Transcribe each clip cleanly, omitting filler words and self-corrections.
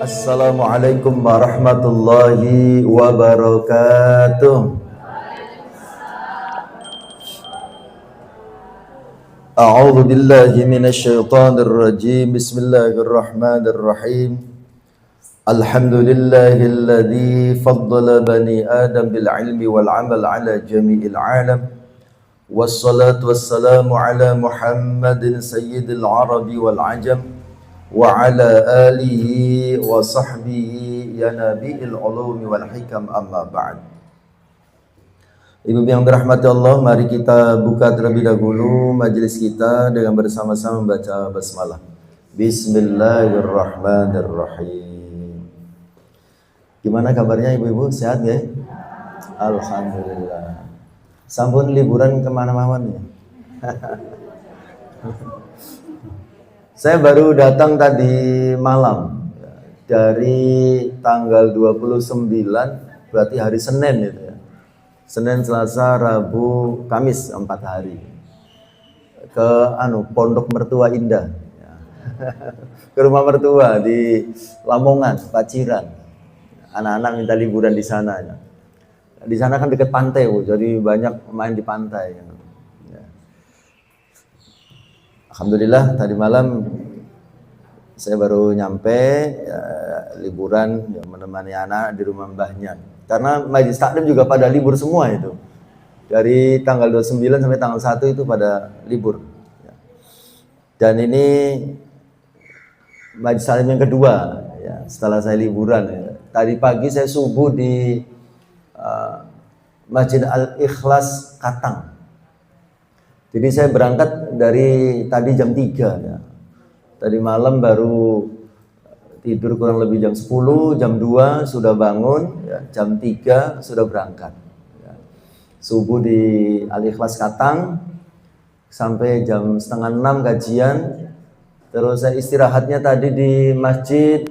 Assalamualaikum warahmatullahi wabarakatuh. A'udzu billahi minasy syaithanir rajim. Bismillahirrahmanirrahim. Alhamdulillahilladzi faddala bani Adam bil ilmi wal amal ala jami'il alam. Wassalatu wassalamu ala Muhammadin sayyidil arabi wal ajam. Wa ala alihi wa sahbihi ya nabi'il ulumi wal hikam, amma ba'd. Ibu yang dirahmati Allah, mari kita buka terlebih dahulu majelis kita dengan bersama-sama membaca basmalah. Bismillahirrahmanirrahim. Gimana kabarnya ibu-ibu? Sehat ya? Alhamdulillah. Sampun liburan kemana-mana ya? Saya baru datang tadi malam dari tanggal 29, berarti hari Senin itu ya. Senin, Selasa, Rabu, Kamis, 4 hari. Ke Pondok Mertua Indah. Ya. Ke rumah mertua di Lamongan, Paciran. Anak-anak minta liburan di sana ya. Di sana kan dekat pantai, Bu, jadi banyak main di pantai ya. Alhamdulillah tadi malam saya baru nyampe ya, liburan ya, menemani anak di rumah mbahnya. Karena majelis taklim juga pada libur semua itu. Dari tanggal 29 sampai tanggal 1 itu pada libur. Ya. Dan ini majelis taklim yang kedua ya, setelah saya liburan. Ya. Tadi pagi saya subuh di Masjid Al-Ikhlas Katang. Jadi saya berangkat dari tadi jam 3 ya. Tadi malam baru tidur kurang lebih jam 10, jam 2 sudah bangun, ya, jam 3 sudah berangkat. Ya. Subuh di Al-Ikhlas Katang sampai jam setengah 6 kajian. Terus saya istirahatnya tadi di Masjid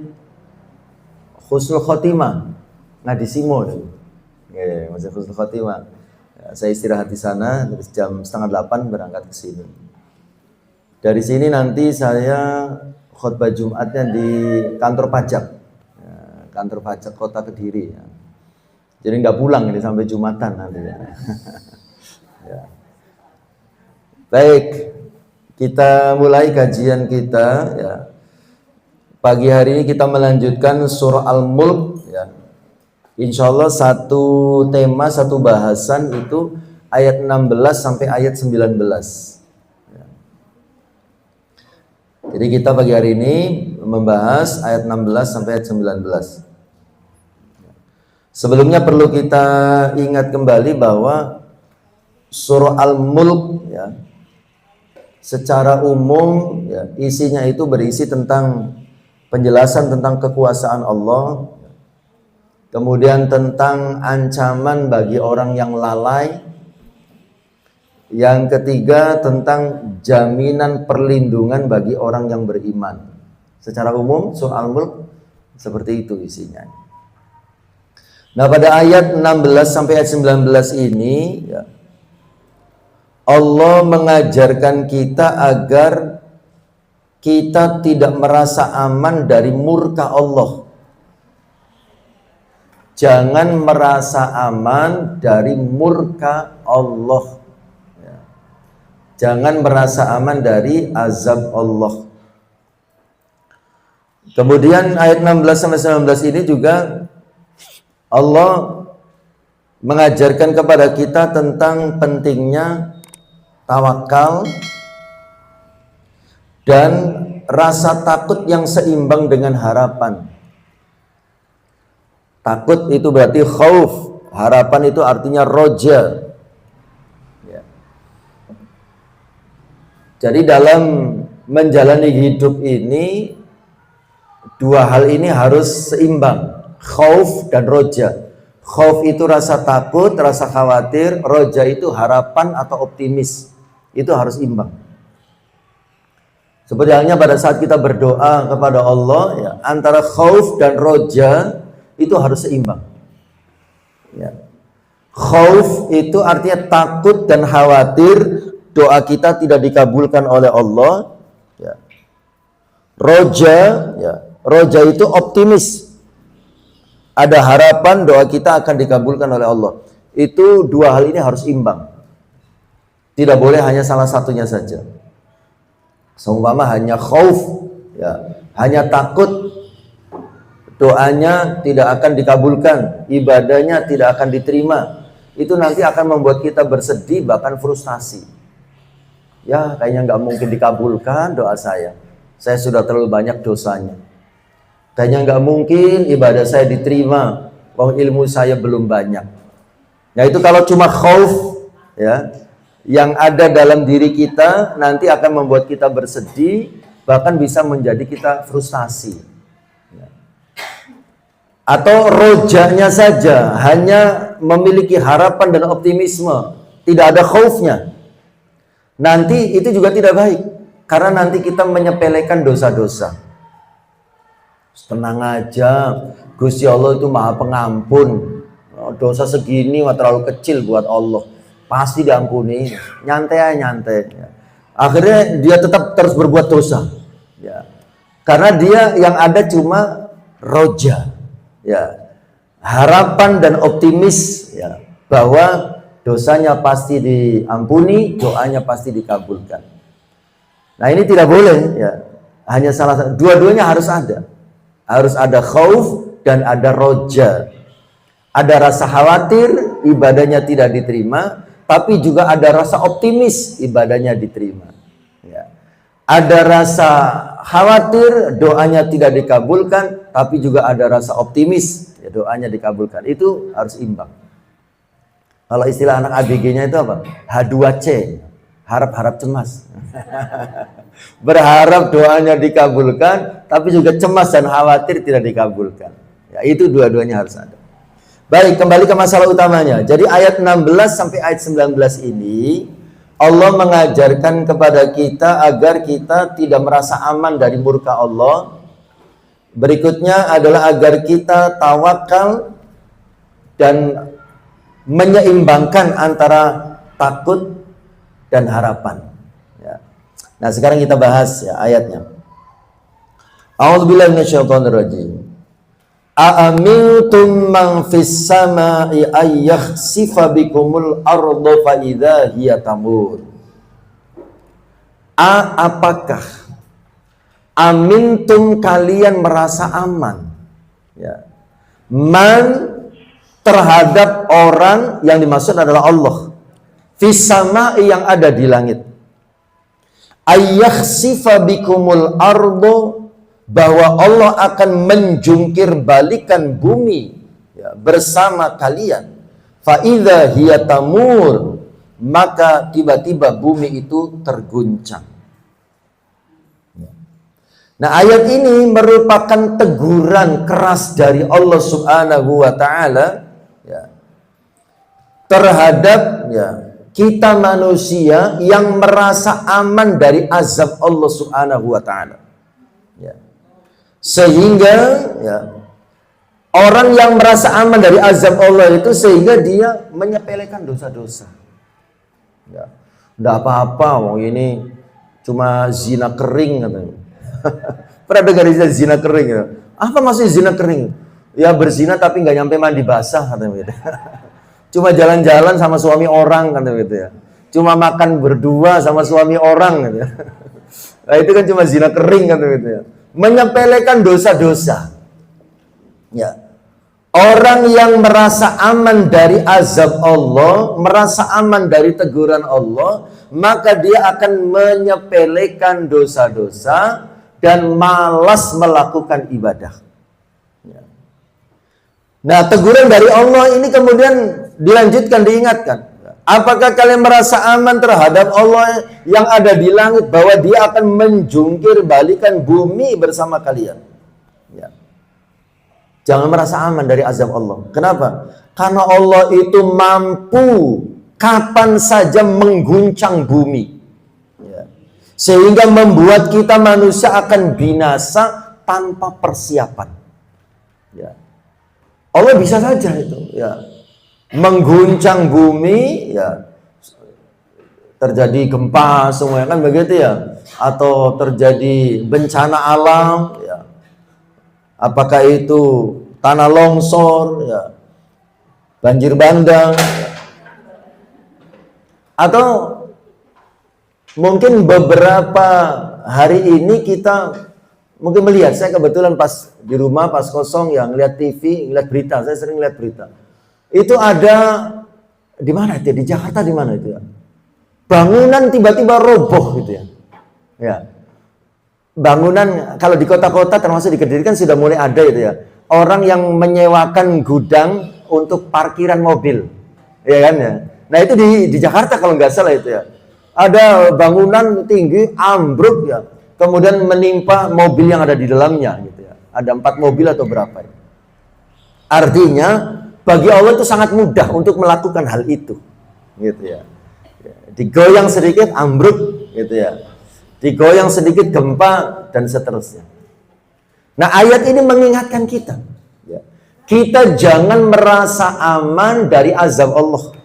Husnul Khotimah, Ngadi Simo. Ya, Masjid Husnul Khotimah. Saya istirahat di sana, terus jam setengah 8 berangkat ke sini. Dari sini nanti saya khutbah Jumatnya di kantor pajak, ya, kantor pajak Kota Kediri. Ya. Jadi nggak pulang ini sampai Jumatan nanti. Ya. Ya. Baik, kita mulai kajian kita. Ya. Pagi hari ini kita melanjutkan surah Al-Mulk. Ya. Insya Allah satu tema, satu bahasan itu ayat 16 sampai ayat 19. Ya. Jadi kita pagi hari ini membahas ayat 16 sampai ayat 19. Sebelumnya perlu kita ingat kembali bahwa surah Al-Mulk ya, secara umum ya, isinya itu berisi tentang penjelasan tentang kekuasaan Allah. Kemudian tentang ancaman bagi orang yang lalai. Yang ketiga tentang jaminan perlindungan bagi orang yang beriman. Secara umum surah Al-Mulk seperti itu isinya. Nah pada ayat 16 sampai ayat 19 ini ya, Allah mengajarkan kita agar kita tidak merasa aman dari murka Allah. Jangan merasa aman dari murka Allah. Ya. Jangan merasa aman dari azab Allah. Kemudian ayat 16 sampai 19 ini juga Allah mengajarkan kepada kita tentang pentingnya tawakal dan rasa takut yang seimbang dengan harapan. Takut itu berarti khauf, harapan itu artinya roja. Ya. Jadi dalam menjalani hidup ini, dua hal ini harus seimbang, khauf dan roja. Khauf itu rasa takut, rasa khawatir, roja itu harapan atau optimis. Itu harus imbang. Seperti halnya pada saat kita berdoa kepada Allah, ya, antara khauf dan roja itu harus seimbang. Ya. Khauf itu artinya takut dan khawatir doa kita tidak dikabulkan oleh Allah. Ya. Roja, ya, Roja itu optimis. Ada harapan doa kita akan dikabulkan oleh Allah. Itu dua hal ini harus imbang. Tidak boleh hanya salah satunya saja. Seumpama hanya khauf, ya, hanya takut, doanya tidak akan dikabulkan, ibadahnya tidak akan diterima. Itu nanti akan membuat kita bersedih, bahkan frustasi. Ya, kayaknya nggak mungkin dikabulkan doa saya. Saya sudah terlalu banyak dosanya. Kayaknya nggak mungkin ibadah saya diterima, wong ilmu saya belum banyak. Nah itu kalau cuma khauf, ya, yang ada dalam diri kita nanti akan membuat kita bersedih, bahkan bisa menjadi kita frustasi. Ya. Atau rojanya saja, hanya memiliki harapan dan optimisme, tidak ada khaufnya. Nanti itu juga tidak baik, karena nanti kita menyepelekan dosa-dosa. Tenang aja, Gusti Allah itu maha pengampun. Dosa segini mah terlalu kecil buat Allah, pasti diampuni. Nyantai. Akhirnya dia tetap terus berbuat dosa, ya. Karena dia yang ada cuma roja, ya, harapan dan optimis, ya, bahwa dosanya pasti diampuni, doanya pasti dikabulkan. Nah ini tidak boleh, ya. Hanya salah satu, dua-duanya harus ada. Harus ada khauf dan ada roja. Ada rasa khawatir, ibadahnya tidak diterima, tapi juga ada rasa optimis, ibadahnya diterima. Ya. Ada rasa khawatir, doanya tidak dikabulkan, tapi juga ada rasa optimis, ya, doanya dikabulkan. Itu harus imbang. Kalau istilah anak ABG-nya itu apa? H2C, harap-harap cemas. Berharap doanya dikabulkan, tapi juga cemas dan khawatir tidak dikabulkan. Ya, itu dua-duanya harus ada. Baik, kembali ke masalah utamanya. Jadi ayat 16 sampai ayat 19 ini Allah mengajarkan kepada kita agar kita tidak merasa aman dari murka Allah. Berikutnya adalah agar kita tawakal dan menyeimbangkan antara takut dan harapan. Nah sekarang kita bahas, ya, ayatnya. A'udzubillahi minasyaitonirrajim. A'amintum man fis sama'i ay yakhsifa bikumul arda fa idza hiya tamur. Apakah amintum kalian merasa aman, ya, man terhadap orang yang dimaksud adalah Allah, fis sama'i yang ada di langit, ayyakhsifa bikumul ardo, bahwa Allah akan menjungkir balikan bumi, ya, bersama kalian, fa idza hiya tamur, maka tiba-tiba bumi itu terguncang. Nah ayat ini merupakan teguran keras dari Allah Subhanahu wa taala, ya, terhadap, ya, kita manusia yang merasa aman dari azab Allah Subhanahu wa taala. Ya. Sehingga, ya, orang yang merasa aman dari azab Allah itu sehingga dia menyepelekan dosa-dosa. Ya. Enggak apa-apa, wong ini cuma zina kering katanya. Pernah dengar istilah zina kering ya? Apa maksudnya zina kering? Ya berzina tapi nggak nyampe mandi basah katanya gitu. Cuma jalan-jalan sama suami orang kan gitu ya. Cuma makan berdua sama suami orang gitu ya. Nah, itu kan cuma zina kering kan gitu ya. Menyepelekan dosa-dosa. Ya. Orang yang merasa aman dari azab Allah, merasa aman dari teguran Allah, maka dia akan menyepelekan dosa-dosa dan malas melakukan ibadah. Ya. Nah, teguran dari Allah ini kemudian dilanjutkan, diingatkan. Apakah kalian merasa aman terhadap Allah yang ada di langit, bahwa dia akan menjungkir balikan bumi bersama kalian? Ya. Jangan merasa aman dari azab Allah. Kenapa? Karena Allah itu mampu kapan saja mengguncang bumi. Ya. Sehingga membuat kita manusia akan binasa tanpa persiapan. Ya. Allah bisa saja itu, ya, mengguncang bumi, ya, terjadi gempa semuanya kan begitu ya, atau terjadi bencana alam, ya, apakah itu tanah longsor, ya, banjir bandang, atau mungkin beberapa hari ini kita mungkin melihat, saya kebetulan pas di rumah, pas kosong ya, ngeliat TV, ngeliat berita, saya sering ngeliat berita. Itu ada, di mana itu ya? Di Jakarta di mana itu ya? Bangunan tiba-tiba roboh gitu ya. Ya. Bangunan, kalau di kota-kota termasuk di Kediri kan sudah mulai ada itu ya. Orang yang menyewakan gudang untuk parkiran mobil. Ya kan ya. Nah itu di Jakarta kalau nggak salah itu ya. Ada bangunan tinggi, ambruk ya. Kemudian menimpa mobil yang ada di dalamnya gitu ya. Ada 4 mobil atau berapa ya. Artinya bagi Allah itu sangat mudah untuk melakukan hal itu. Gitu ya. Digoyang sedikit ambruk gitu ya. Digoyang sedikit gempa dan seterusnya. Nah ayat ini mengingatkan kita ya. Kita jangan merasa aman dari azab Allah.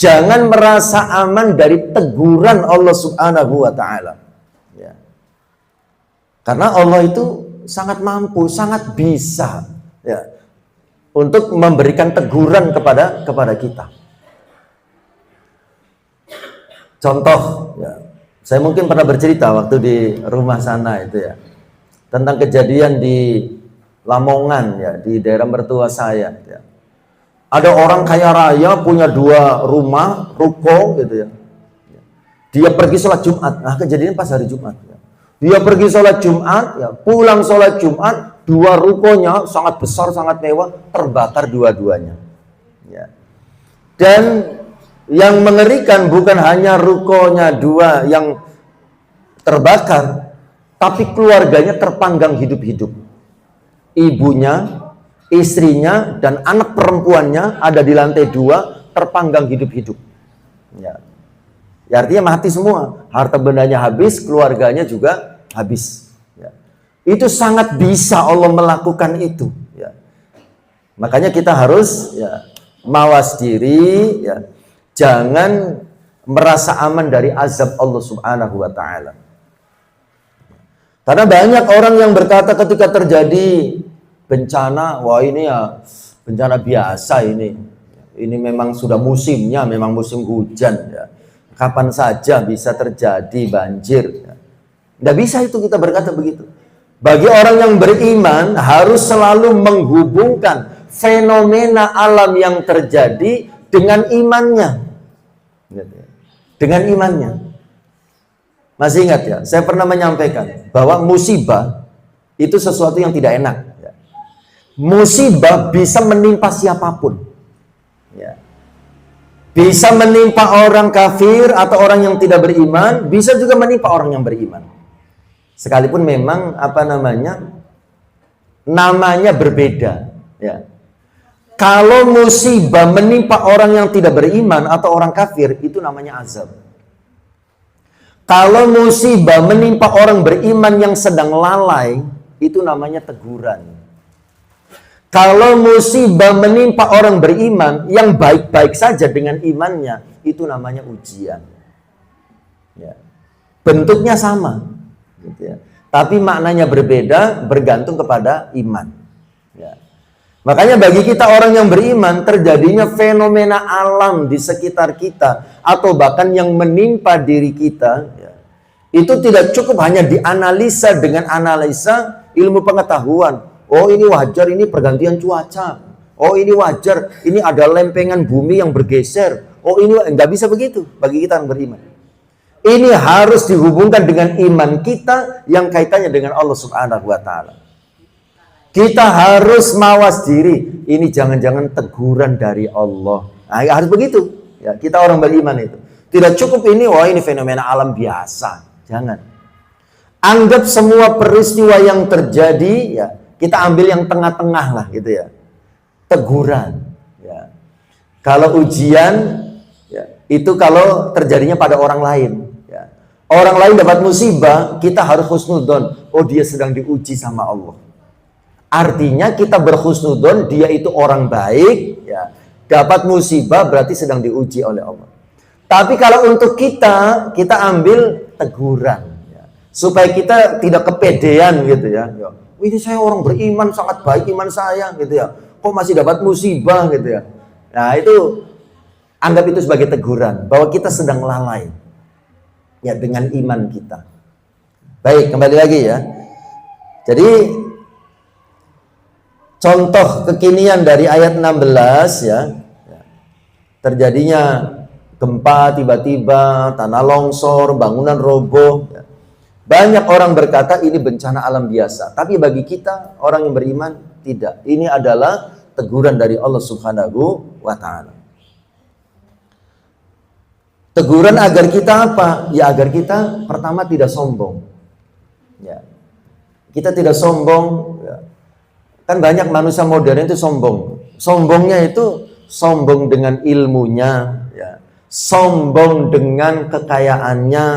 Jangan merasa aman dari teguran Allah Subhanahu wa taala. Ya. Karena Allah itu sangat mampu, sangat bisa ya, untuk memberikan teguran kepada kita. Contoh, ya, saya mungkin pernah bercerita waktu di rumah sana itu ya, tentang kejadian di Lamongan ya, di daerah mertua saya. Ya. Ada orang kaya raya punya 2 rumah, ruko gitu ya. Dia pergi sholat Jumat. Nah kejadian pas hari Jumat. Ya. Dia pergi sholat Jumat, ya, pulang sholat Jumat, 2 rukonya sangat besar, sangat mewah, terbakar dua-duanya. Ya. Dan yang mengerikan bukan hanya rukonya 2 yang terbakar, tapi keluarganya terpanggang hidup-hidup. Ibunya, istrinya, dan anak perempuannya ada di lantai 2 terpanggang hidup-hidup. Ya. Ya, artinya mati semua, harta bendanya habis, keluarganya juga habis. Ya. Itu sangat bisa Allah melakukan itu. Ya. Makanya kita harus ya, mawas diri, ya. Jangan merasa aman dari azab Allah Subhanahu wa taala. Karena banyak orang yang berkata ketika terjadi bencana, wah ini ya bencana biasa ini. Ini memang sudah musimnya, memang musim hujan ya. Kapan saja bisa terjadi banjir. Ya. Nggak bisa itu kita berkata begitu. Bagi orang yang beriman harus selalu menghubungkan fenomena alam yang terjadi dengan imannya. Dengan imannya. Masih ingat ya, saya pernah menyampaikan bahwa musibah itu sesuatu yang tidak enak. Musibah bisa menimpa siapapun. Ya. Bisa menimpa orang kafir atau orang yang tidak beriman, bisa juga menimpa orang yang beriman. Sekalipun memang namanya berbeda. Ya. Kalau musibah menimpa orang yang tidak beriman atau orang kafir, itu namanya azab. Kalau musibah menimpa orang beriman yang sedang lalai, itu namanya teguran. Kalau musibah menimpa orang beriman yang baik-baik saja dengan imannya, itu namanya ujian. Ya. Bentuknya sama, gitu ya. Tapi maknanya berbeda bergantung kepada iman. Ya. Makanya bagi kita orang yang beriman, terjadinya fenomena alam di sekitar kita atau bahkan yang menimpa diri kita, ya, itu tidak cukup hanya dianalisa dengan analisa ilmu pengetahuan. Oh ini wajar, ini pergantian cuaca. Oh ini wajar, ini ada lempengan bumi yang bergeser. Oh ini nggak bisa begitu bagi kita yang beriman. Ini harus dihubungkan dengan iman kita yang kaitannya dengan Allah Subhanahu wa taala. Kita harus mawas diri. Ini jangan-jangan teguran dari Allah. Nah, harus begitu. Ya, kita orang beriman itu. Tidak cukup ini, wah ini fenomena alam biasa. Jangan. Anggap semua peristiwa yang terjadi, ya kita ambil yang tengah-tengah lah, gitu ya. Teguran. Ya. Kalau ujian, ya, itu kalau terjadinya pada orang lain. Ya. Orang lain dapat musibah, kita harus husnudon. Oh dia sedang diuji sama Allah. Artinya kita berhusnudon, dia itu orang baik, ya, dapat musibah berarti sedang diuji oleh Allah. Tapi kalau untuk kita ambil teguran, ya, supaya kita tidak kepedean gitu ya. Ini saya orang beriman, sangat baik iman saya gitu ya. Kok masih dapat musibah gitu ya. Nah itu anggap itu sebagai teguran bahwa kita sedang lalai ya dengan iman kita. Baik, kembali lagi ya. Jadi contoh kekinian dari ayat 16 ya. Terjadinya gempa tiba-tiba, tanah longsor, bangunan roboh. Ya. Banyak orang berkata ini bencana alam biasa. Tapi bagi kita, orang yang beriman, tidak. Ini adalah teguran dari Allah Subhanahu wa Ta'ala. Teguran agar kita apa? Ya agar kita pertama tidak sombong. Ya. Kita tidak sombong. Ya. Kan banyak manusia modern itu sombong. Sombongnya itu sombong dengan ilmunya, ya. Sombong dengan kekayaannya,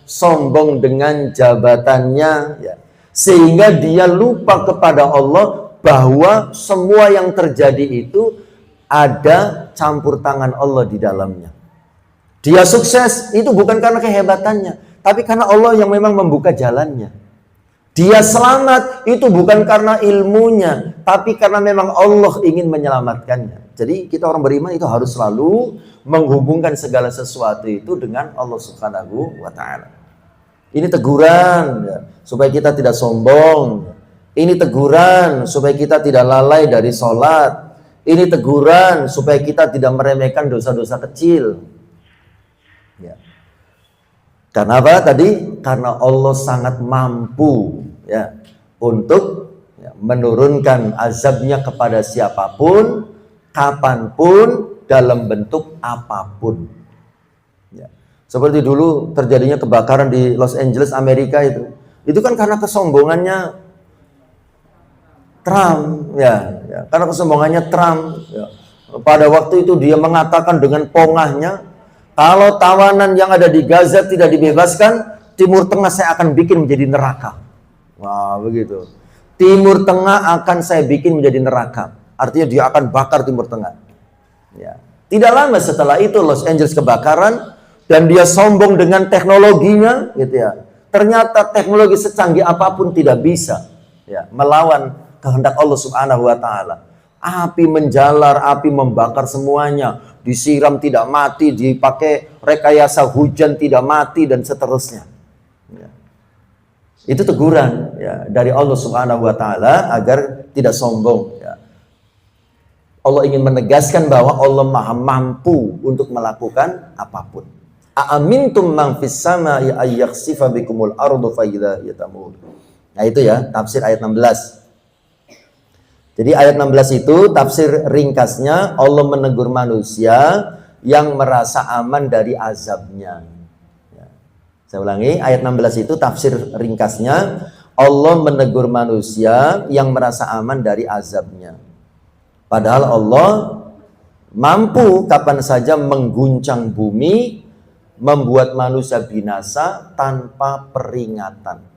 sombong dengan jabatannya, ya. Sehingga dia lupa kepada Allah bahwa semua yang terjadi itu ada campur tangan Allah di dalamnya. Dia sukses itu bukan karena kehebatannya, tapi karena Allah yang memang membuka jalannya. Dia selamat itu bukan karena ilmunya, tapi karena memang Allah ingin menyelamatkannya. Jadi kita orang beriman itu harus selalu menghubungkan segala sesuatu itu dengan Allah Subhanahu wa Ta'ala. Ini teguran ya, supaya kita tidak sombong. Ini teguran supaya kita tidak lalai dari sholat. Ini teguran supaya kita tidak meremehkan dosa-dosa kecil. Ya. Karena apa tadi? Karena Allah sangat mampu ya untuk ya, menurunkan azabnya kepada siapapun, kapanpun, dalam bentuk apapun. Ya. Seperti dulu terjadinya kebakaran di Los Angeles, Amerika itu. Itu kan karena kesombongannya Trump, ya. Karena kesombongannya Trump. Ya. Pada waktu itu dia mengatakan dengan pongahnya, kalau tawanan yang ada di Gaza tidak dibebaskan, Timur Tengah saya akan bikin menjadi neraka. Wah, begitu. Timur Tengah akan saya bikin menjadi neraka. Artinya dia akan bakar Timur Tengah. Ya. Tidak lama setelah itu Los Angeles kebakaran dan dia sombong dengan teknologinya, gitu ya. Ternyata teknologi secanggih apapun tidak bisa ya, melawan kehendak Allah Subhanahu wa Ta'ala. Api menjalar, api membakar semuanya, disiram tidak mati, dipakai rekayasa hujan tidak mati dan seterusnya. Ya. Itu teguran ya, dari Allah Subhanahu wa Ta'ala agar tidak sombong. Ya. Allah ingin menegaskan bahwa Allah maha mampu untuk melakukan apapun. A'amintum man fis sama'i ay yakhsifa bikumul ardu fa idza hiya tamur. Nah itu ya tafsir ayat 16. Jadi ayat 16 itu tafsir ringkasnya Allah menegur manusia yang merasa aman dari azabnya. Ya. Saya ulangi, ayat 16 itu tafsir ringkasnya Allah menegur manusia yang merasa aman dari azabnya. Padahal Allah mampu kapan saja mengguncang bumi, membuat manusia binasa tanpa peringatan.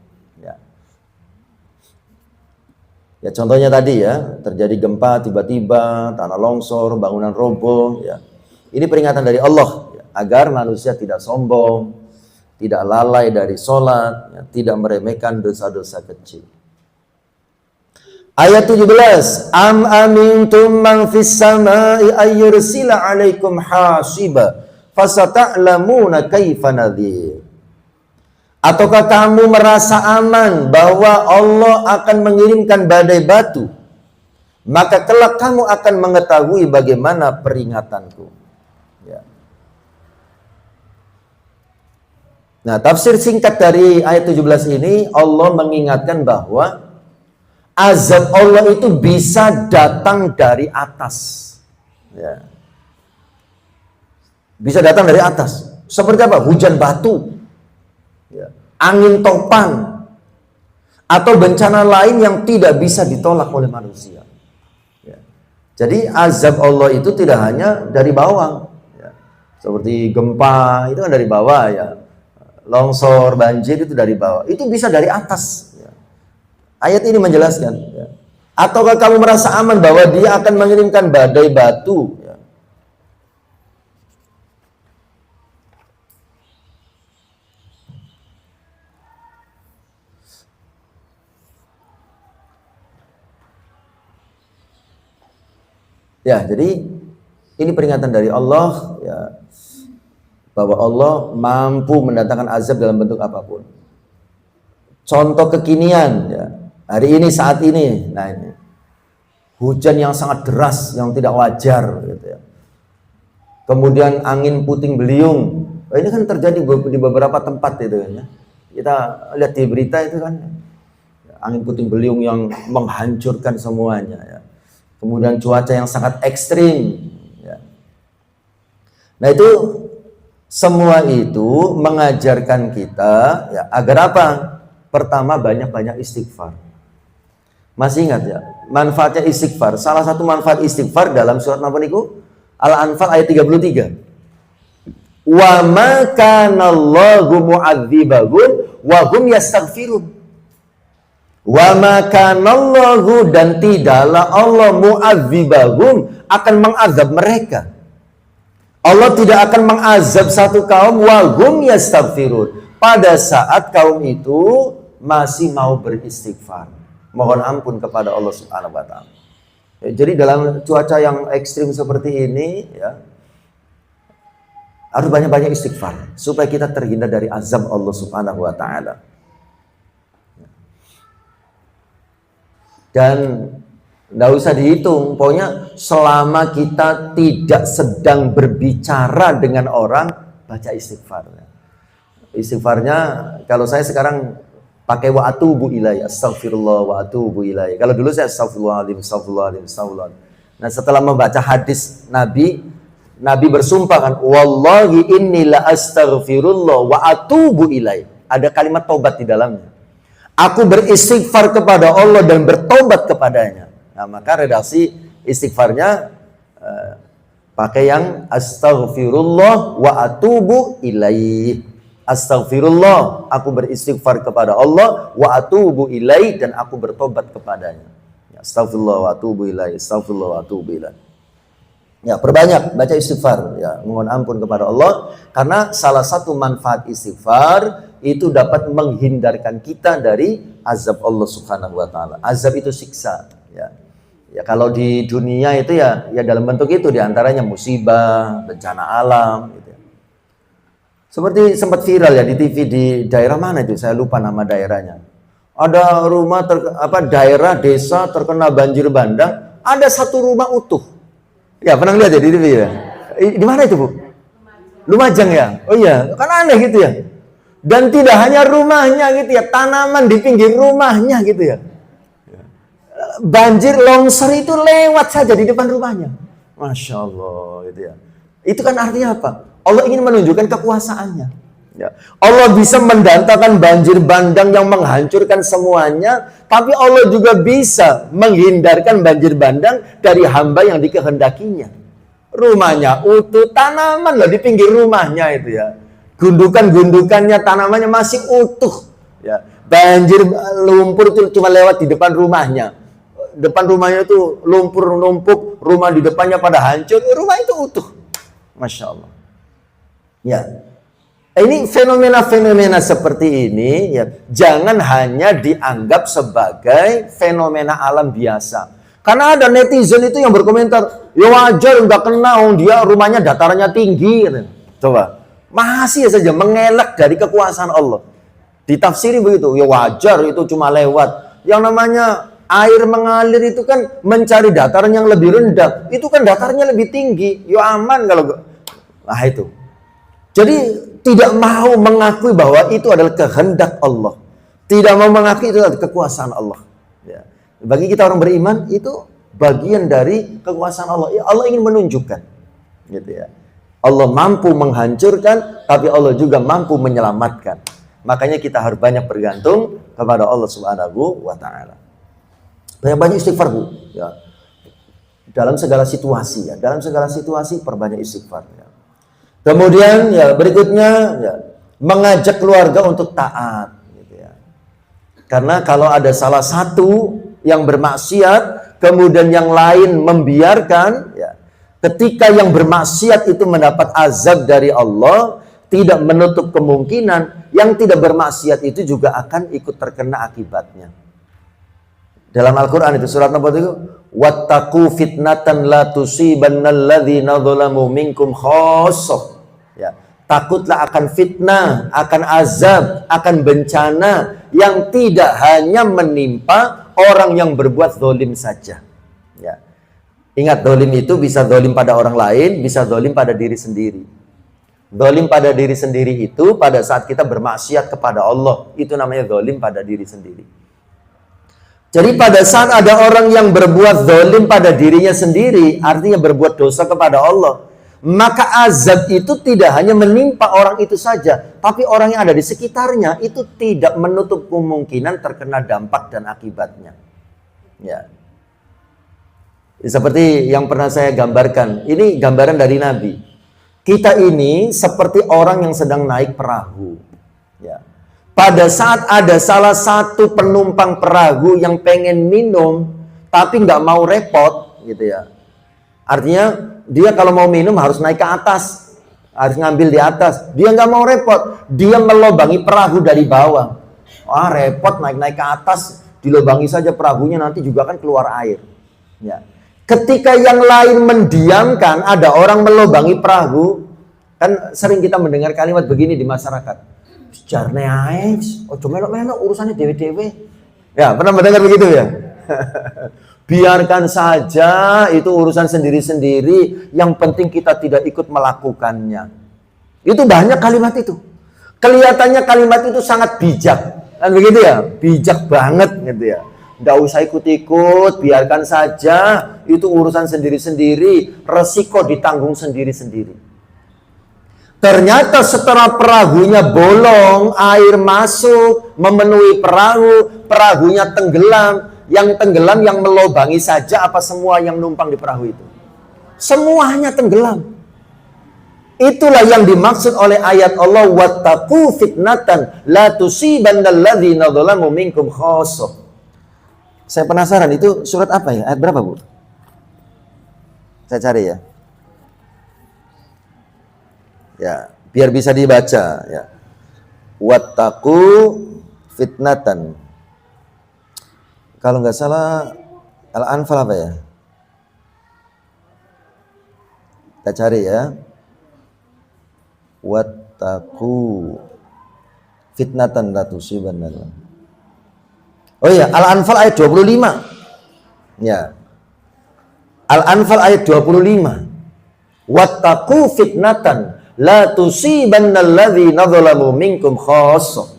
Ya contohnya tadi ya, terjadi gempa tiba-tiba, tanah longsor, bangunan roboh ya. Ini peringatan dari Allah ya, agar manusia tidak sombong, tidak lalai dari sholat, ya, tidak meremehkan dosa-dosa kecil. Ayat 17, am amintum man fis samai ayyursila alaikum hasiba fasata'lamuna kaifa nadhir. Ataukah kamu merasa aman bahwa Allah akan mengirimkan badai batu? Maka kelak kamu akan mengetahui bagaimana peringatanku. Ya. Nah, tafsir singkat dari ayat 17 ini, Allah mengingatkan bahwa azab Allah itu bisa datang dari atas. Ya. Bisa datang dari atas. Seperti apa? Hujan batu. Ya. Angin topan atau bencana lain yang tidak bisa ditolak oleh manusia. Ya. Jadi azab Allah itu tidak hanya dari bawah, ya. Seperti gempa itu kan dari bawah ya, longsor, banjir itu dari bawah, itu bisa dari atas. Ya. Ayat ini menjelaskan. Ya. Ataukah kamu merasa aman bahwa Dia akan mengirimkan badai batu? Ya. Ya, jadi ini peringatan dari Allah ya, bahwa Allah mampu mendatangkan azab dalam bentuk apapun. Contoh kekinian ya, hari ini saat ini, nah ini hujan yang sangat deras yang tidak wajar gitu ya. Kemudian angin puting beliung. Ini kan terjadi di beberapa tempat itu kan ya. Kita lihat di berita itu kan angin puting beliung yang menghancurkan semuanya ya. Kemudian cuaca yang sangat ekstrim ya. Nah itu semua itu mengajarkan kita ya, agar apa? Pertama banyak-banyak istighfar. Masih ingat ya manfaatnya istighfar? Salah satu manfaat istighfar dalam surat apa niku? Al-Anfal ayat 33. Wa ma kana Allahu mu'adzibahum wa hum yastaghfirun. Wa ma kana Allahu, dan tidaklah Allah mu'adzibahum, akan mengazab mereka. Allah tidak akan mengazab satu kaum wa hum yastaghfirun, pada saat kaum itu masih mau beristighfar, mohon ampun kepada Allah Subhanahu wa taala. Jadi dalam cuaca yang ekstrim seperti ini ya, harus banyak-banyak istighfar supaya kita terhindar dari azab Allah Subhanahu wa taala. Dan nggak usah dihitung, pokoknya selama kita tidak sedang berbicara dengan orang, baca istighfar. Istighfarnya kalau saya sekarang pakai wa atubu ilaihi, astagfirullah wa atubu ilaihi. Kalau dulu saya astagfirullahaladzim, astagfirullahaladzim, astagfirullahaladzim. Nah setelah membaca hadis Nabi bersumpah kan, wallahi inni la astaghfirullah wa atubu ilaihi. Ada kalimat taubat di dalamnya. Aku beristighfar kepada Allah dan bertobat kepadanya. Nah, maka redaksi istighfarnya pakai yang astaghfirullah wa atubu ilaih. Astaghfirullah, aku beristighfar kepada Allah, wa atubu ilaih, dan aku bertobat kepadanya. Astaghfirullah wa atubu ilaih, astaghfirullah wa atubu ilaih. Ya, perbanyak baca istighfar ya, mohon ampun kepada Allah, karena salah satu manfaat istighfar itu dapat menghindarkan kita dari azab Allah Subhanahu wa taala. Azab itu siksa ya. Ya kalau di dunia itu ya dalam bentuk itu, diantaranya musibah, bencana alam gitu ya. Seperti sempat viral ya di TV di daerah mana itu, saya lupa nama daerahnya. Ada rumah daerah desa terkena banjir bandang, ada satu rumah utuh. Ya, pernah lihat ya di TV ya? Di mana itu, Bu? Lumajang ya? Oh iya, kan aneh gitu ya. Dan tidak hanya rumahnya gitu ya, tanaman di pinggir rumahnya gitu ya. Banjir longsor itu lewat saja di depan rumahnya. Masya Allah gitu ya. Itu kan artinya apa? Allah ingin menunjukkan kekuasaannya. Ya. Allah bisa mendatangkan banjir bandang yang menghancurkan semuanya, tapi Allah juga bisa menghindarkan banjir bandang dari hamba yang dikehendakinya. Rumahnya utuh, tanaman loh di pinggir rumahnya itu ya. Gundukan-gundukannya, tanamannya masih utuh. Ya. Banjir lumpur itu cuma lewat di depan rumahnya. Depan rumahnya itu lumpur numpuk, rumah di depannya pada hancur, rumah itu utuh. Masya Allah. Ya. Ini fenomena-fenomena seperti ini ya, jangan hanya dianggap sebagai fenomena alam biasa. Karena ada netizen itu yang berkomentar, ya wajar nggak kena, dia rumahnya datarannya tinggi. Coba. Masih saja mengelak dari kekuasaan Allah. Ditafsiri begitu, ya wajar itu cuma lewat. Yang namanya air mengalir itu kan mencari dataran yang lebih rendah. Itu kan datarnya lebih tinggi, ya aman kalau. Nah itu. Jadi tidak mau mengakui bahwa itu adalah kehendak Allah. Tidak mau mengakui itu adalah kekuasaan Allah. Ya. Bagi kita orang beriman itu bagian dari kekuasaan Allah. Ya, Allah ingin menunjukkan. Gitu ya. Allah mampu menghancurkan, tapi Allah juga mampu menyelamatkan. Makanya kita harus banyak bergantung kepada Allah Subhanahu wa taala. Banyak-banyak istighfar, Bu. Ya. Dalam segala situasi ya. Dalam segala situasi perbanyak istighfar ya. Kemudian ya berikutnya ya, mengajak keluarga untuk taat gitu ya. Karena kalau ada salah satu yang bermaksiat, kemudian yang lain membiarkan ya, ketika yang bermaksiat itu mendapat azab dari Allah, tidak menutup kemungkinan yang tidak bermaksiat itu juga akan ikut terkena akibatnya. Dalam Al-Quran itu surat nomor itu, wattaqu fitnatan la tusibannal ladzina dzalamu minkum khassah. Ya, takutlah akan fitnah, akan azab, akan bencana yang tidak hanya menimpa orang yang berbuat zalim saja. Ya. Ingat, zalim itu bisa zalim pada orang lain, bisa zalim pada diri sendiri. Zalim pada diri sendiri itu pada saat kita bermaksiat kepada Allah, itu namanya zalim pada diri sendiri. Jadi pada saat ada orang yang berbuat zalim pada dirinya sendiri, artinya berbuat dosa kepada Allah, maka azab itu tidak hanya menimpa orang itu saja, tapi orang yang ada di sekitarnya itu tidak menutup kemungkinan terkena dampak dan akibatnya. Ya. Seperti yang pernah saya gambarkan, ini gambaran dari Nabi. Kita ini seperti orang yang sedang naik perahu. Ya. Pada saat ada salah satu penumpang perahu yang pengen minum, tapi nggak mau repot, gitu ya. Artinya dia kalau mau minum harus naik ke atas, harus ngambil di atas. Dia nggak mau repot, dia melobangi perahu dari bawah. Wah, repot naik ke atas, dilobangi saja perahunya, nanti juga kan keluar air. Ya. Ketika yang lain mendiamkan, ada orang melobangi perahu, kan sering kita mendengar kalimat begini di masyarakat. Jarne ae, ojo melok-melok urusannya dewe-dewe. Ya, pernah mendengar begitu ya? Biarkan saja, itu urusan sendiri-sendiri, yang penting kita tidak ikut melakukannya. Itu banyak kalimat itu. Kelihatannya kalimat itu sangat bijak. Kan begitu ya? Bijak banget gitu ya. Nggak usah ikut-ikut, biarkan saja, itu urusan sendiri-sendiri, resiko ditanggung sendiri-sendiri. Ternyata setelah perahunya bolong, air masuk, memenuhi perahu, perahunya tenggelam. Yang tenggelam yang melobangi saja apa semua yang numpang di perahu itu? Semuanya tenggelam. Itulah yang dimaksud oleh ayat Allah, wattaqu fitnatan la tusibannal ladzina dzalamu minkum khassah. Saya penasaran, itu surat apa ya? Ayat berapa, Bu? Saya cari ya. Ya, biar bisa dibaca ya. Wattaqu fitnatan. Kalau nggak salah Al-Anfal apa ya? Kita cari ya. Wattaqu fitnatan la tusibannal. Oh iya, Al-Anfal ayat 25. Ya. Al-Anfal ayat 25. Wattaqu fitnatan la tusibannal ladzina dzalamu minkum khassah.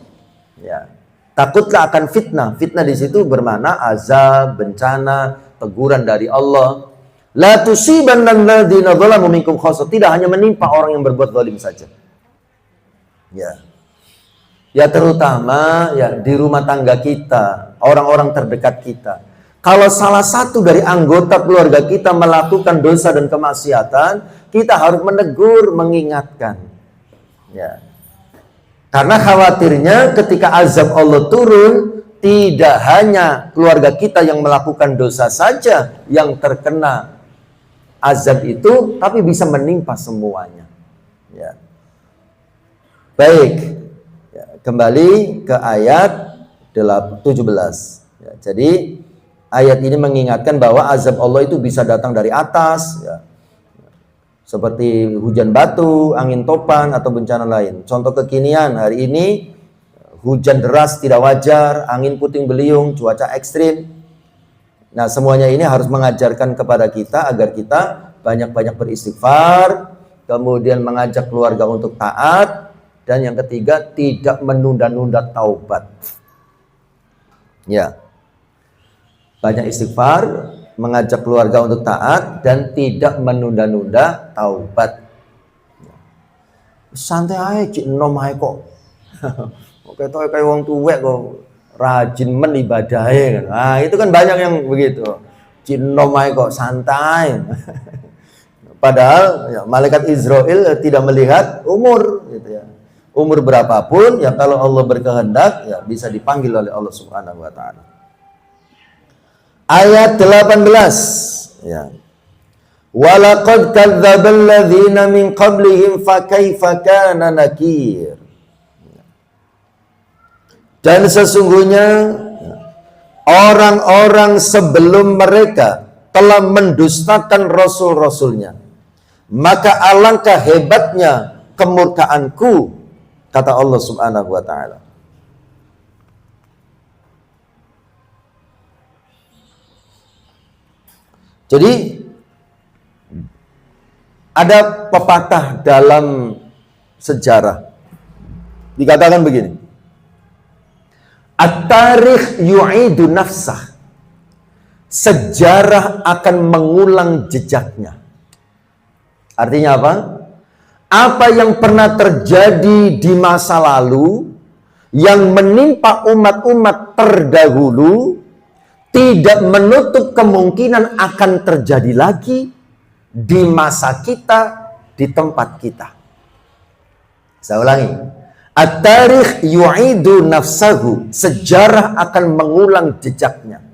Ya. Takutlah akan fitnah. Fitnah di situ bermakna azab, bencana, teguran dari Allah. La tusibannal ladzina dzalamu minkum khassah. Tidak hanya menimpa orang yang berbuat zalim saja. Ya. Ya terutama ya di rumah tangga kita, orang-orang terdekat kita. Kalau salah satu dari anggota keluarga kita melakukan dosa dan kemaksiatan, kita harus menegur, mengingatkan. Ya. Karena khawatirnya ketika azab Allah turun, tidak hanya keluarga kita yang melakukan dosa saja yang terkena azab itu, tapi bisa menimpa semuanya. Ya. Baik. Kembali ke ayat 17. Ya, jadi ayat ini mengingatkan bahwa azab Allah itu bisa datang dari atas, ya. Seperti hujan batu, angin topan, atau bencana lain. Contoh kekinian hari ini, hujan deras tidak wajar, angin puting beliung, cuaca ekstrim. Nah, semuanya ini harus mengajarkan kepada kita agar kita banyak-banyak beristighfar, kemudian mengajak keluarga untuk taat. Dan yang ketiga, tidak menunda-nunda taubat. Ya. Banyak istighfar, mengajak keluarga untuk taat, dan tidak menunda-nunda taubat. Santai aja, cik nom ae kok. Oke, toh kayak wong tuwek kok rajin menibadahe kan. Nah, itu kan banyak yang begitu. Cik nom ae kok santai. Padahal ya, malaikat Israel tidak melihat umur gitu ya. Umur berapapun, ya kalau Allah berkehendak, ya bisa dipanggil oleh Allah Subhanahu wa Ta'ala. Ayat 18, ya. Walaqad kadzdzabal ladzina min qablihim fakaifa kana nakir. Dan sesungguhnya orang-orang sebelum mereka telah mendustakan rasul-rasulnya, maka alangkah hebatnya kemurkaanku, kata Allah Subhanahu wa taala. Jadi ada pepatah dalam sejarah dikatakan begini, at-tarikh yu'idu nafsah, sejarah akan mengulang jejaknya. Artinya apa? Apa yang pernah terjadi di masa lalu yang menimpa umat-umat terdahulu tidak menutup kemungkinan akan terjadi lagi di masa kita, di tempat kita. Saya ulangi. At-tarikh yu'idu nafsahu, sejarah akan mengulang jejaknya.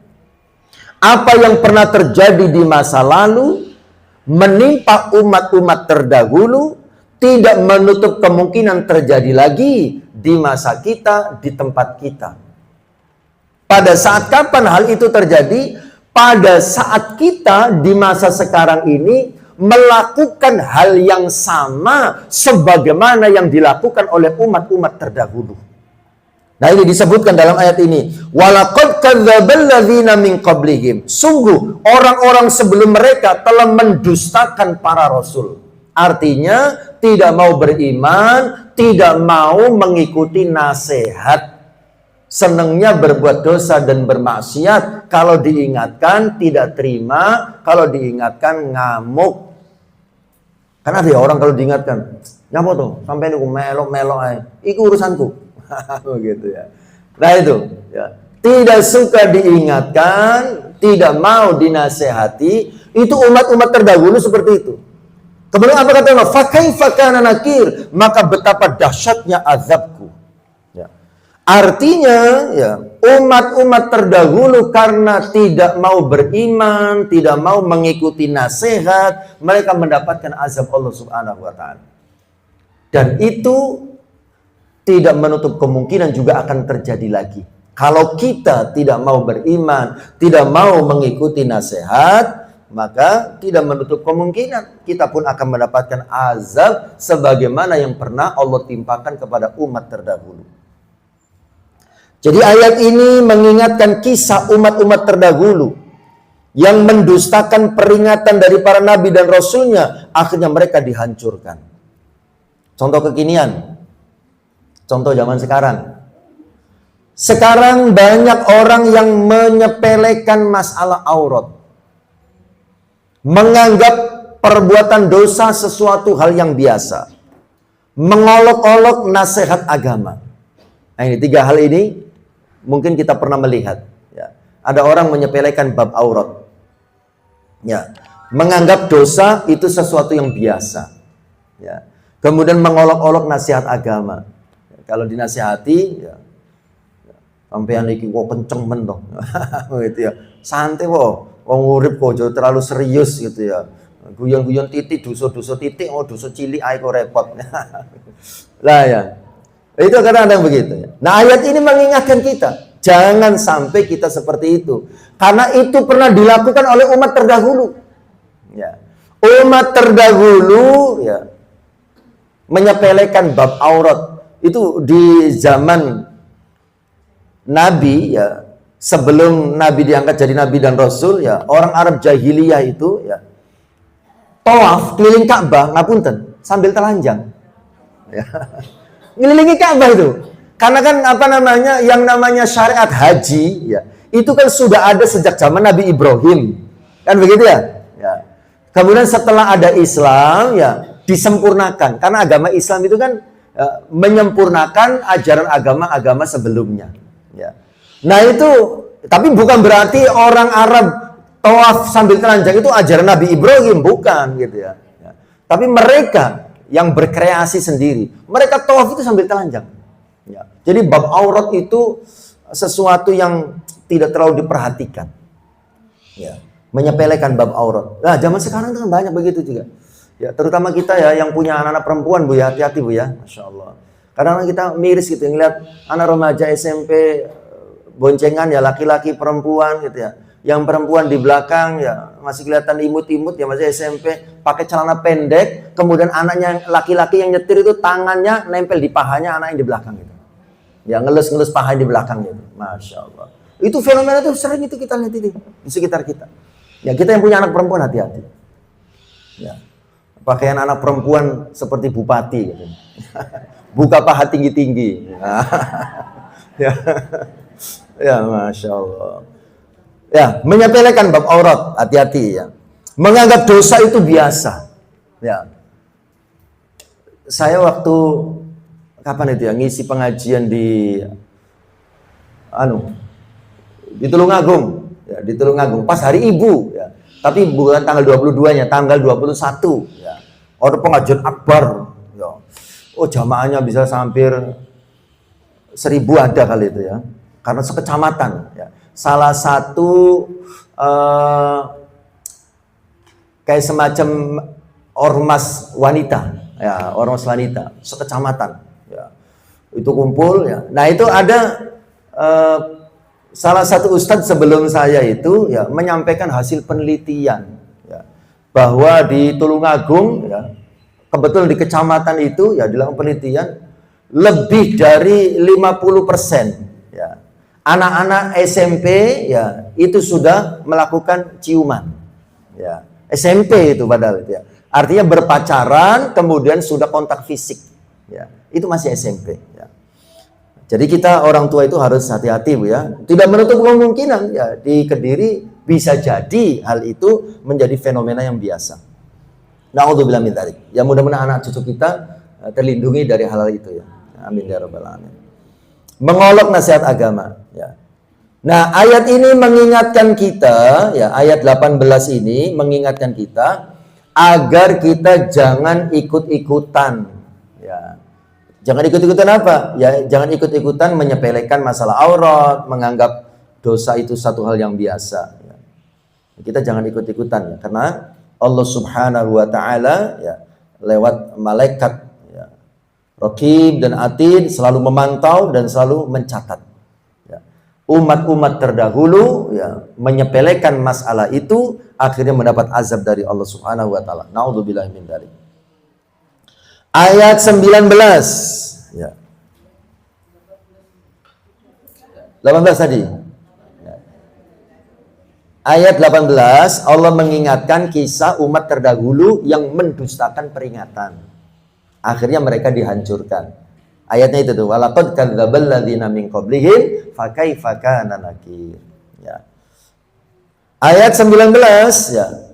Apa yang pernah terjadi di masa lalu menimpa umat-umat terdahulu tidak menutup kemungkinan terjadi lagi di masa kita, di tempat kita. Pada saat kapan hal itu terjadi? Pada saat kita di masa sekarang ini melakukan hal yang sama sebagaimana yang dilakukan oleh umat-umat terdahulu. Nah, ini disebutkan dalam ayat ini. Walaqad kadzdzabal ladzina min qablihim. Sungguh orang-orang sebelum mereka telah mendustakan para rasul. Artinya tidak mau beriman, tidak mau mengikuti nasihat. Senangnya berbuat dosa dan bermaksiat, kalau diingatkan tidak terima, kalau diingatkan ngamuk. Kan ada orang kalau diingatkan, nyapa tuh, sampai ini melok-melok aja, itu urusanku. Begitu ya. Nah itu, ya. Tidak suka diingatkan, tidak mau dinasehati, itu umat-umat terdahulu seperti itu. Kemudian apa kata Allah? Fakaifa kana nakir, maka betapa dahsyatnya azabku. Artinya, ya, umat-umat terdahulu karena tidak mau beriman, tidak mau mengikuti nasihat, mereka mendapatkan azab Allah Subhanahu wa taala. Dan itu tidak menutup kemungkinan juga akan terjadi lagi. Kalau kita tidak mau beriman, tidak mau mengikuti nasihat, maka tidak menutup kemungkinan kita pun akan mendapatkan azab sebagaimana yang pernah Allah timpakan kepada umat terdahulu. Jadi ayat ini mengingatkan kisah umat-umat terdahulu yang mendustakan peringatan dari para nabi dan rasulnya, akhirnya mereka dihancurkan. Contoh kekinian, contoh zaman sekarang. Sekarang banyak orang yang menyepelekan masalah aurat, menganggap perbuatan dosa sesuatu hal yang biasa, mengolok-olok nasihat agama. Nah, ini tiga hal ini mungkin kita pernah melihat, ya. Ada orang menyepelekan bab aurat, ya, menganggap dosa itu sesuatu yang biasa, ya. Kemudian mengolok-olok nasihat agama. Ya, kalau dinasihati, ya, sampeyan iki kok kenceng men toh. Gitu ya. Santai kok, wong urip kok aja terlalu serius gitu ya. Guyon-guyon titik, dosa-dosa titik, oh dosa cilik ae kok repot. Lah ya. Itu kadang-kadang begitu ya. Nah, ayat ini mengingatkan kita, jangan sampai kita seperti itu. Karena itu pernah dilakukan oleh umat terdahulu. Ya. Umat terdahulu, ya, menyepelekan bab aurat. Itu di zaman Nabi, ya, sebelum Nabi diangkat jadi Nabi dan Rasul, ya, orang Arab jahiliyah itu, ya, tawaf keliling Ka'bah, ngapunten, sambil telanjang. Ya. Ngelilingi Ka'bah itu. Karena kan apa namanya, yang namanya syariat haji, ya, itu kan sudah ada sejak zaman Nabi Ibrahim. Kan begitu ya? Ya. Kemudian setelah ada Islam, ya, disempurnakan. Karena agama Islam itu kan menyempurnakan ajaran agama-agama sebelumnya. Ya. Nah itu, tapi bukan berarti orang Arab tawaf sambil telanjang itu ajaran Nabi Ibrahim, bukan gitu ya. Ya. Tapi mereka yang berkreasi sendiri, mereka tawaf itu sambil telanjang. Ya. Jadi bab aurat itu sesuatu yang tidak terlalu diperhatikan. Ya. Menyepelekan bab aurat. Nah, zaman sekarang itu kan banyak begitu juga. Ya, terutama kita ya yang punya anak-anak perempuan, Bu ya, hati-hati Bu ya, Masya Allah. Kadang-kadang kita miris gitu ngeliat anak remaja SMP boncengan ya laki-laki perempuan gitu ya. Yang perempuan di belakang ya masih kelihatan imut-imut ya, masih SMP, pakai celana pendek, kemudian anaknya laki-laki yang nyetir itu tangannya nempel di pahanya anak yang di belakang gitu. Ya ngelus-ngelus paha di belakang gitu. Masya Allah. Itu fenomena itu sering itu kita lihat itu di sekitar kita. Ya kita yang punya anak perempuan hati-hati. Ya. Pakaian anak perempuan seperti bupati gitu. Buka paha tinggi-tinggi. Ya. Ya, Masya Allah. Ya, menyepelekan bab aurat, hati-hati ya. Menganggap dosa itu biasa. Ya. Saya waktu kapan itu ya ngisi pengajian di Tulungagung, ya, di Tulungagung pas hari Ibu ya. Tapi bukan tanggal 22-nya, tanggal 21 ya. Ada pengajian akbar ya. Oh, jamaahnya bisa hampir 1000 ada kali itu ya. Karena sekecamatan ya. Salah satu kayak semacam ormas wanita ya, ormas wanita sekecamatan ya. Itu kumpul ya. Nah, itu ada salah satu ustadz sebelum saya itu ya menyampaikan hasil penelitian ya, bahwa di Tulungagung ya, kebetulan di kecamatan itu ya dilakukan penelitian lebih dari 50% ya anak-anak SMP ya itu sudah melakukan ciuman ya. SMP itu padahal ya. Artinya berpacaran kemudian sudah kontak fisik ya. Itu masih SMP ya. Jadi kita orang tua itu harus hati-hati Bu ya. Tidak menutup kemungkinan ya di Kediri bisa jadi hal itu menjadi fenomena yang biasa. Na'udzubillah min dzalik. Ya mudah-mudahan anak cucu kita terlindungi dari hal itu ya. Amin ya rabbal alamin. Mengolok nasihat agama ya. Nah, ayat ini mengingatkan kita ya, ayat 18 ini mengingatkan kita agar kita jangan ikut-ikutan ya. Jangan ikut-ikutan apa? Ya, jangan ikut-ikutan menyepelekan masalah aurat, menganggap dosa itu satu hal yang biasa ya. Kita jangan ikut-ikutan ya, karena Allah Subhanahu wa taala ya lewat malaikat ya, Raqib dan Atid selalu memantau dan selalu mencatat. Ya. Umat-umat terdahulu ya menyepelekan masalah itu akhirnya mendapat azab dari Allah Subhanahu wa taala. Nauzubillahi min dzalik. Ayat 19 ya. 18 tadi. Ya. Ayat 18 Allah mengingatkan kisah umat terdahulu yang mendustakan peringatan. Akhirnya mereka dihancurkan. Ayatnya itu tuh, walaqad kadzdzabal ladzina min qablihim fakaifa kana nakir. Ya. Ayat 19 ya.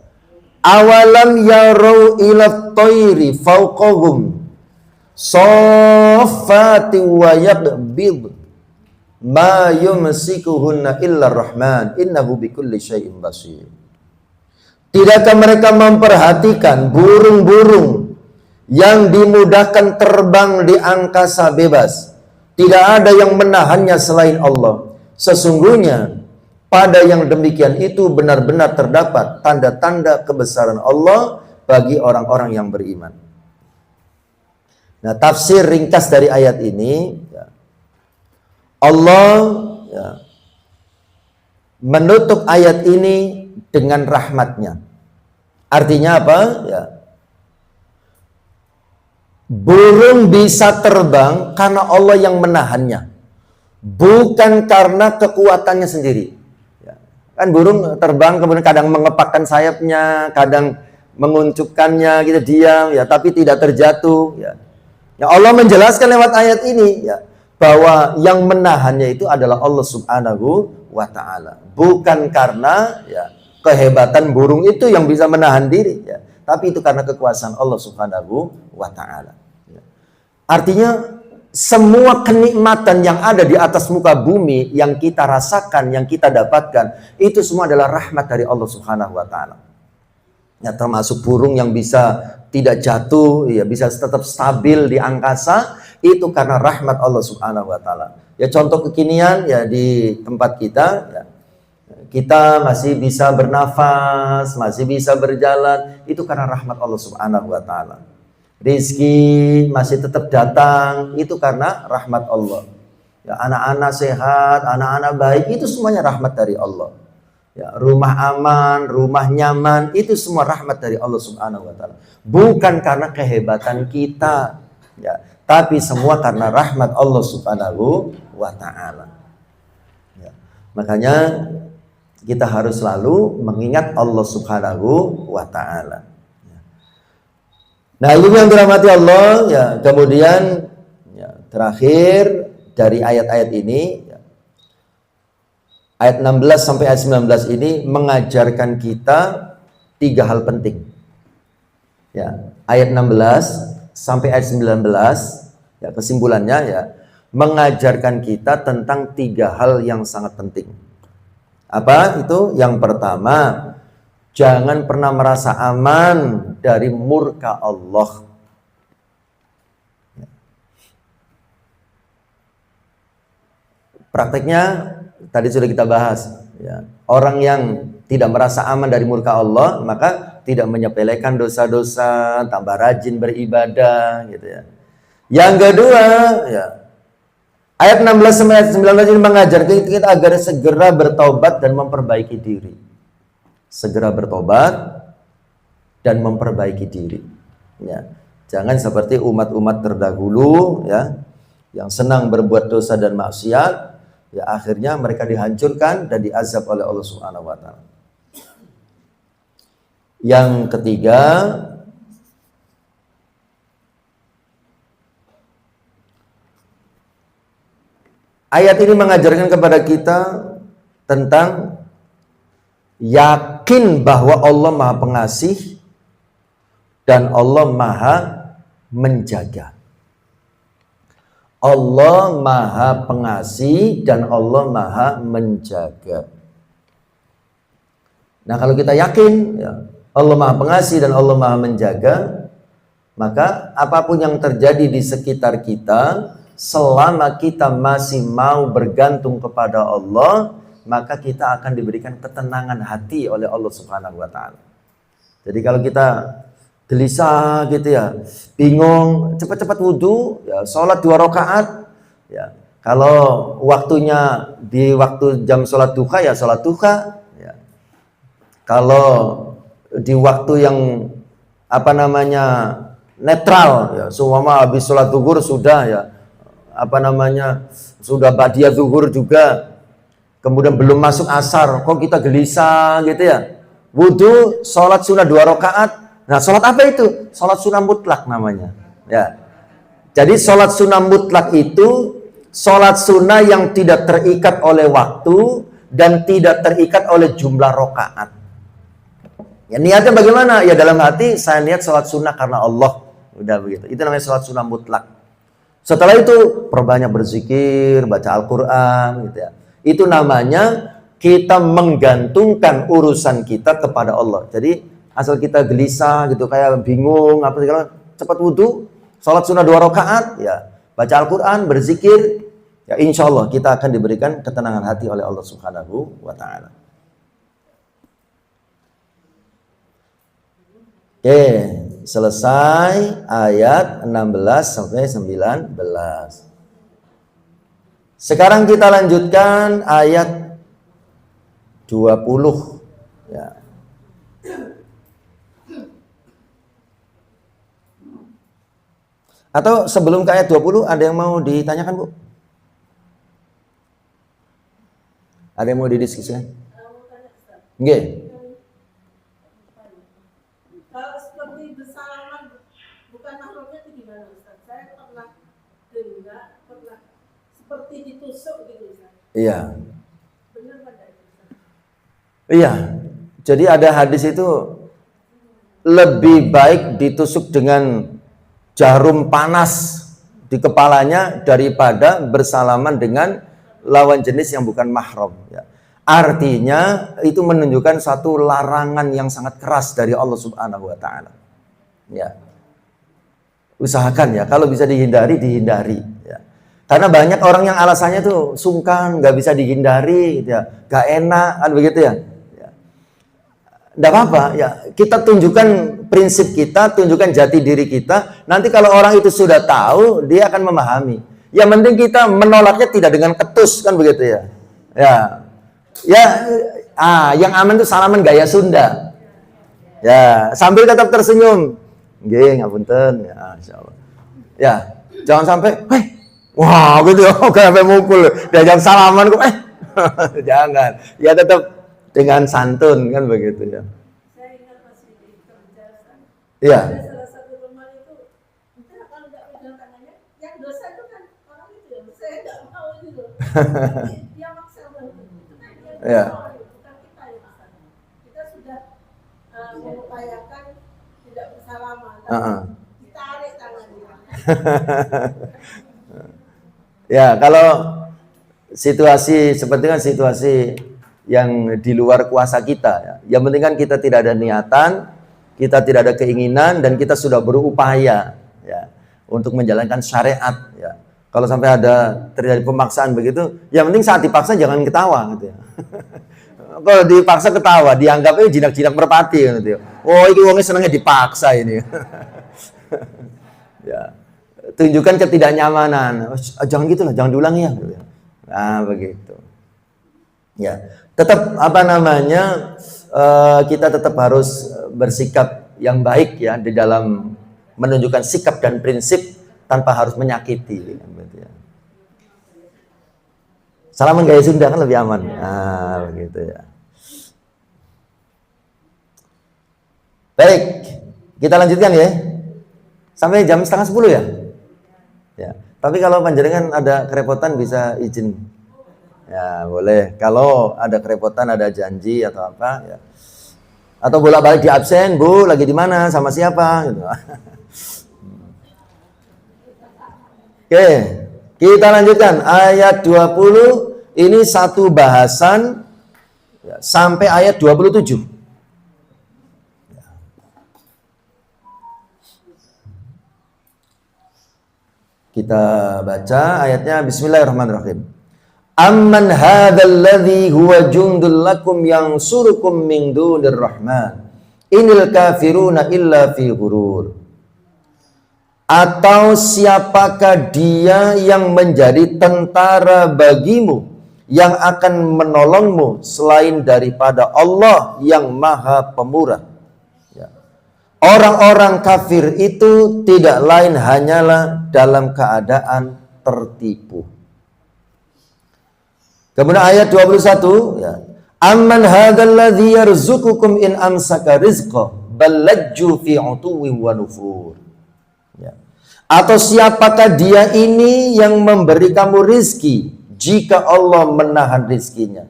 Awalam yarau ila thairi fawqahum saffati wa yaqbid ma yumsikuhunna illa rahman innahu bikulli syai'in basir. Tidakkah mereka memperhatikan burung-burung yang dimudahkan terbang di angkasa bebas? Tidak ada yang menahannya selain Allah. Sesungguhnya pada yang demikian itu benar-benar terdapat tanda-tanda kebesaran Allah bagi orang-orang yang beriman. Nah, tafsir ringkas dari ayat ini ya, Allah ya, menutup ayat ini dengan rahmatnya. Artinya apa? Ya, burung bisa terbang karena Allah yang menahannya, bukan karena kekuatannya sendiri. Ya. Kan burung terbang kemudian kadang mengepakkan sayapnya, kadang menguncupkannya gitu diam, ya, tapi tidak terjatuh. Ya. Ya Allah menjelaskan lewat ayat ini ya, bahwa yang menahannya itu adalah Allah Subhanahu wa taala, bukan karena ya, kehebatan burung itu yang bisa menahan diri ya, tapi itu karena kekuasaan Allah Subhanahu wa taala. Ya. Artinya semua kenikmatan yang ada di atas muka bumi yang kita rasakan, yang kita dapatkan, itu semua adalah rahmat dari Allah Subhanahu wa taala. Ya, termasuk burung yang bisa tidak jatuh, ya bisa tetap stabil di angkasa, itu karena rahmat Allah Subhanahu wa taala. Ya contoh kekinian ya di tempat kita ya, kita masih bisa bernafas, masih bisa berjalan, itu karena rahmat Allah Subhanahu wa taala. Rizki masih tetap datang, itu karena rahmat Allah. Ya, anak-anak sehat, anak-anak baik, itu semuanya rahmat dari Allah. Ya, rumah aman, rumah nyaman, itu semua rahmat dari Allah Subhanahu wa taala. Bukan karena kehebatan kita, ya, tapi semua karena rahmat Allah Subhanahu wa taala. Ya. Makanya kita harus selalu mengingat Allah Subhanahu wa taala. Ya. Nah, ini yang dirahmati Allah, ya. Kemudian ya, terakhir dari ayat-ayat ini, ayat 16 sampai ayat 19 ini mengajarkan kita 3 hal penting. Ya, ayat 16 sampai ayat 19, ya, kesimpulannya ya, mengajarkan kita tentang 3 hal yang sangat penting. Apa itu? Yang pertama, jangan pernah merasa aman dari murka Allah. Prakteknya tadi sudah kita bahas, ya. Orang yang tidak merasa aman dari murka Allah, maka tidak menyepelekan dosa-dosa, tambah rajin beribadah, gitu ya. Yang kedua, ya, ayat 16 sampai ayat 19 ini mengajarkan kita agar segera bertobat dan memperbaiki diri. Segera bertobat dan memperbaiki diri. Ya. Jangan seperti umat-umat terdahulu, ya, yang senang berbuat dosa dan maksiat. Ya, akhirnya mereka dihancurkan dan diazab oleh Allah Subhanahu wa taala. Yang ketiga, ayat ini mengajarkan kepada kita tentang yakin bahwa Allah Maha Pengasih dan Allah Maha Menjaga. Allah Maha Pengasih dan Allah Maha Menjaga. Nah, kalau kita yakin, ya, Allah Maha Pengasih dan Allah Maha Menjaga, maka apapun yang terjadi di sekitar kita, selama kita masih mau bergantung kepada Allah, maka kita akan diberikan ketenangan hati oleh Allah Subhanahu wa taala. Jadi kalau kita gelisah gitu ya, bingung, cepat-cepat wudhu, ya, sholat 2 rakaat, ya. Kalau waktunya di waktu jam sholat duha, ya sholat duha, ya. Kalau di waktu yang netral, ya, semua habis sholat zuhur sudah, ya, sudah ba'diyah zuhur juga, kemudian belum masuk asar, kok kita gelisah gitu ya, wudhu, sholat sunnah 2 rakaat. Nah, sholat apa itu? Sholat sunnah mutlak namanya. Ya. Jadi sholat sunnah mutlak itu sholat sunnah yang tidak terikat oleh waktu dan tidak terikat oleh jumlah rakaat. Ya, niatnya bagaimana? Ya, dalam hati saya niat sholat sunnah karena Allah. Udah begitu. Itu namanya sholat sunnah mutlak. Setelah itu perbanyak berzikir, baca Al-Quran, gitu ya. Itu namanya kita menggantungkan urusan kita kepada Allah. Jadi asal kita gelisah gitu, kayak bingung apa segala, cepat wudhu, sholat sunnah 2 rakaat, ya, baca Al-Quran, berzikir, ya, insya Allah kita akan diberikan ketenangan hati oleh Allah Subhanahu wa taala. Oke, selesai ayat 16 sampai 19. Sekarang kita lanjutkan ayat 20, ya. Atau sebelum ke ayat 20 ada yang mau ditanyakan, Bu? Ada yang mau didiskusikan? Nggih. Kalau seperti bersalaman bukan makhluknya itu gimana, Ustaz? Saya pernah dengar, seperti ditusuk gitu, Ustaz. Iya. Benar pada itu, Ustaz? Iya. Jadi ada hadis itu lebih baik ditusuk dengan jarum panas di kepalanya daripada bersalaman dengan lawan jenis yang bukan mahram, ya. Artinya itu menunjukkan satu larangan yang sangat keras dari Allah Subhanahu wa taala. Ya. Usahakan ya, kalau bisa dihindari, ya. Karena banyak orang yang alasannya tuh sungkan, nggak bisa dihindari, ya, nggak enak, kan begitu ya. Nggak apa-apa, ya, kita tunjukkan prinsip kita, tunjukkan jati diri kita. Nanti kalau orang itu sudah tahu, dia akan memahami. Yang penting kita menolaknya tidak dengan ketus, kan begitu ya. Ya. Ya, yang aman itu salaman gaya Sunda. Ya, sambil tetap tersenyum. Nggih, ngapunten. Ya, insyaallah. Ya, jangan sampai, wah gitu ya, kayak sampai mukul. Diajak salaman kok, jangan. Ya tetap dengan santun, kan begitu ya. Saya ingat masih di kerja, Iya. ada salah satu teman itu, entah kalau nggak pegang tangannya, yang dosa itu kan orang itu ya, saya nggak mau itu loh. Dia maksa banget. Itu kan dia Iya. bukan kita yang maksa. Kita sudah mengupayakan tidak bersalaman, ditarik tangannya. Ya, kalau situasi seperti kan situasi yang di luar kuasa kita ya. Yang penting kan kita tidak ada niatan, kita tidak ada keinginan, dan kita sudah berupaya ya untuk menjalankan syariat ya. Kalau sampai ada terjadi pemaksaan begitu, yang penting saat dipaksa jangan ketawa gitu ya. Kalau dipaksa ketawa, dianggapnya jinak-jinak merpati gitu ya. Oh, ini wongnya senangnya dipaksa ini. Ya. Tunjukkan ketidaknyamanan. Jangan gitu lah, jangan diulangi ya. Gitu. Nah, begitu. Ya, tetap kita tetap harus bersikap yang baik ya di dalam menunjukkan sikap dan prinsip tanpa harus menyakiti. Gitu ya. Salaman gaya Sunda kan lebih aman. Nah, begitu ya. Baik, kita lanjutkan ya. Sampai jam 9:30 ya. Ya, tapi kalau panjenengan ada kerepotan bisa izin. Ya, boleh. Kalau ada kerepotan, ada janji atau apa ya. Atau bolak-balik di absen, Bu, lagi di mana, sama siapa gitu. Oke, kita lanjutkan ayat 20. Ini satu bahasan ya, sampai ayat 27. Kita baca ayatnya. Bismillahirrahmanirrahim. Amman hadzal ladzi huwa jundul lakum yansurukum min dunir rahman inil kafiruna illa fi ghurur. Atau siapakah dia yang menjadi tentara bagimu yang akan menolongmu selain daripada Allah yang Maha Pemurah. Orang-orang kafir itu tidak lain hanyalah dalam keadaan tertipu. Kemudian ayat 21 ya. Amman hadzal ladzi yarzuqukum in amsaka rizqa bal lajju fi utuwwin wa nufur. Ya. Atau siapakah dia ini yang memberi kamu rizki jika Allah menahan rizkinya?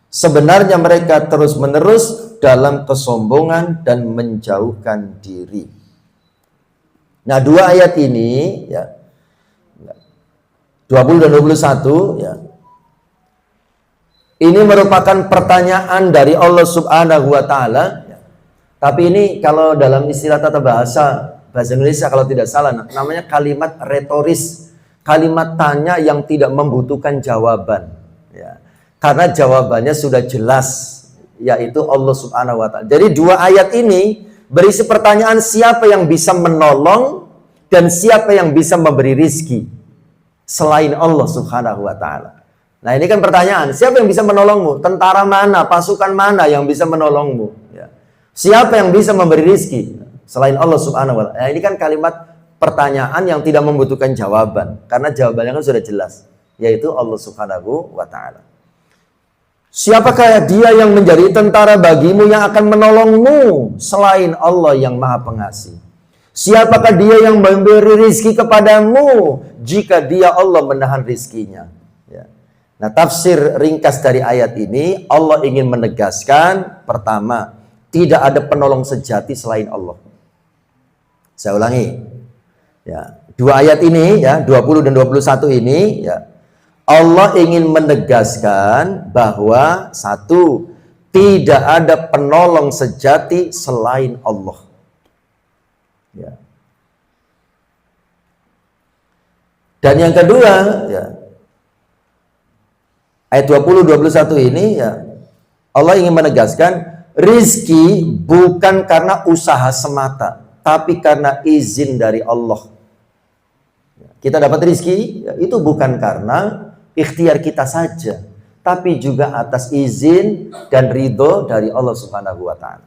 Sebenarnya mereka terus-menerus dalam kesombongan dan menjauhkan diri. Nah, dua ayat ini ya 20 dan 21 ya. Ini merupakan pertanyaan dari Allah Subhanahu wa taala ya. Tapi ini kalau dalam istilah tata bahasa Indonesia kalau tidak salah namanya kalimat retoris. Kalimat tanya yang tidak membutuhkan jawaban ya. Karena jawabannya sudah jelas, yaitu Allah Subhanahu wa ta'ala. Jadi dua ayat ini berisi pertanyaan siapa yang bisa menolong dan siapa yang bisa memberi rizki selain Allah Subhanahu wa ta'ala. Nah, ini kan pertanyaan, siapa yang bisa menolongmu? Tentara mana, pasukan mana yang bisa menolongmu? Ya. Siapa yang bisa memberi rizki selain Allah Subhanahu wa ta'ala? Nah, ini kan kalimat pertanyaan yang tidak membutuhkan jawaban, karena jawabannya kan sudah jelas, yaitu Allah Subhanahu wa ta'ala. Siapakah dia yang menjadi tentara bagimu yang akan menolongmu selain Allah yang Maha Pengasih? Siapakah dia yang memberi rizki kepadamu jika dia Allah menahan rizkinya? Ya. Nah, tafsir ringkas dari ayat ini, Allah ingin menegaskan, pertama, tidak ada penolong sejati selain Allah. Saya ulangi. Ya, dua ayat ini ya, 20 dan 21 ini ya. Allah ingin menegaskan bahwa satu, tidak ada penolong sejati selain Allah. Ya. Dan yang kedua, ya, ayat 20-21 ini, ya, Allah ingin menegaskan rizki bukan karena usaha semata, tapi karena izin dari Allah. Ya. Kita dapat rizki, ya, itu bukan karena ikhtiar kita saja, tapi juga atas izin dan ridho dari Allah Subhanahu wa Ta'ala.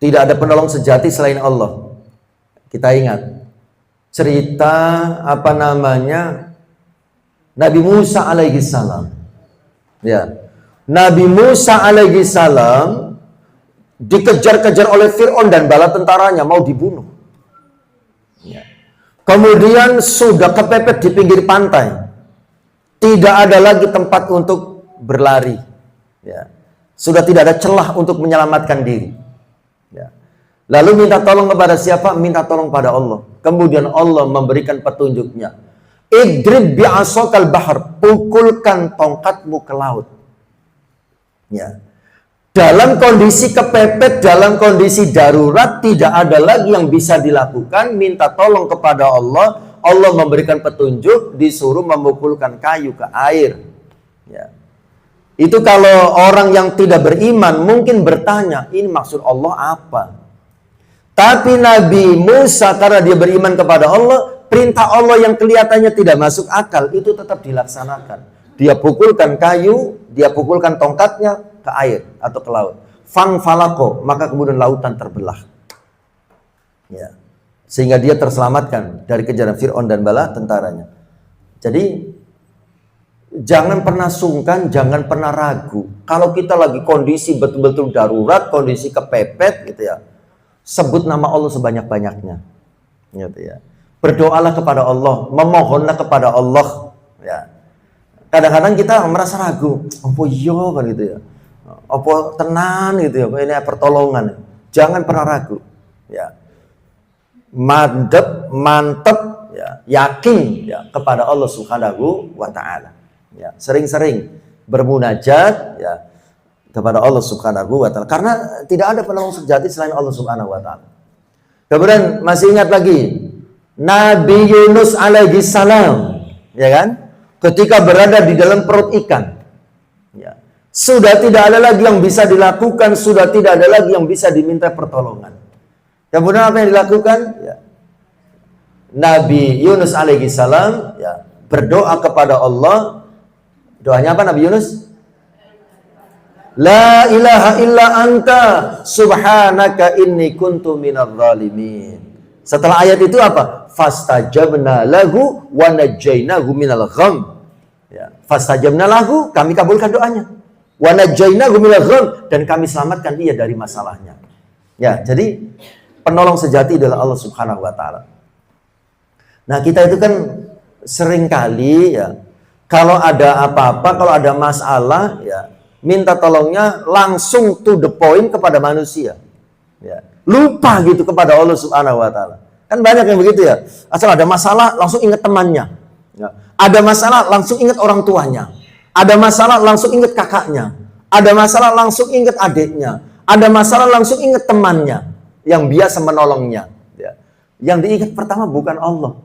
Tidak ada penolong sejati selain Allah. Kita ingat cerita Nabi Musa alaihi salam. Ya. Nabi Musa alaihi salam dikejar-kejar oleh Fir'aun dan bala tentaranya, mau dibunuh. Ya. Kemudian sudah kepepet di pinggir pantai. Tidak ada lagi tempat untuk berlari. Ya. Sudah tidak ada celah untuk menyelamatkan diri. Ya. Lalu minta tolong kepada siapa? Minta tolong pada Allah. Kemudian Allah memberikan petunjuknya. Idrib bi'asokal bahar. Pukulkan tongkatmu ke laut. Ya. Dalam kondisi kepepet, dalam kondisi darurat, tidak ada lagi yang bisa dilakukan. Minta tolong kepada Allah. Allah memberikan petunjuk, disuruh memukulkan kayu ke air. Ya. Itu kalau orang yang tidak beriman mungkin bertanya, ini maksud Allah apa? Tapi Nabi Musa karena dia beriman kepada Allah, perintah Allah yang kelihatannya tidak masuk akal itu tetap dilaksanakan. Dia pukulkan kayu, dia pukulkan tongkatnya ke air atau ke laut. Fang falako, maka kemudian lautan terbelah. Ya. Sehingga dia terselamatkan dari kejaran Fir'aun dan bala tentaranya. Jadi jangan pernah sungkan, jangan pernah ragu. Kalau kita lagi kondisi betul-betul darurat, kondisi kepepet gitu ya, sebut nama Allah sebanyak-banyaknya. Gitu ya. Berdoalah kepada Allah, memohonlah kepada Allah. Ya. Kadang-kadang kita merasa ragu, apa iya kan gitu ya, apa tenan gitu ya, ini pertolongan. Jangan pernah ragu. Ya. Mantep ya, yakin ya kepada Allah Subhanahu wa Ta'ala. Ya, sering-sering bermunajat ya kepada Allah Subhanahu wa Ta'ala, karena tidak ada penolong sejati selain Allah Subhanahu wa Ta'ala. Kemudian masih ingat lagi Nabi Yunus alaihi salam, ya kan? Ketika berada di dalam perut ikan. Ya. Sudah tidak ada lagi yang bisa dilakukan, sudah tidak ada lagi yang bisa diminta pertolongan. Kemudian apa yang dilakukan? Ya. Nabi Yunus alaihi salam ya, berdoa kepada Allah. Doanya apa Nabi Yunus? La ilaha illa anta subhanaka inni kuntu minadh dhalimin. Setelah ayat itu apa? Fastajabna lahu wa najjaynahu minal gham. Ya, fastajabna lahu, kami kabulkan doanya. Wa najjaynahu minal gham, dan kami selamatkan dia dari masalahnya. Ya, jadi penolong sejati adalah Allah Subhanahu wa Ta'ala. Nah, kita itu kan seringkali ya, kalau ada apa-apa, kalau ada masalah ya, minta tolongnya langsung to the point kepada manusia. Ya. Lupa gitu kepada Allah Subhanahu wa Ta'ala. Kan banyak yang begitu ya. Asal ada masalah langsung ingat temannya. Ya. Ada masalah langsung ingat orang tuanya. Ada masalah langsung ingat kakaknya. Ada masalah langsung ingat adiknya. Ada masalah langsung ingat temannya yang biasa menolongnya. Ya. Yang diingat pertama bukan Allah.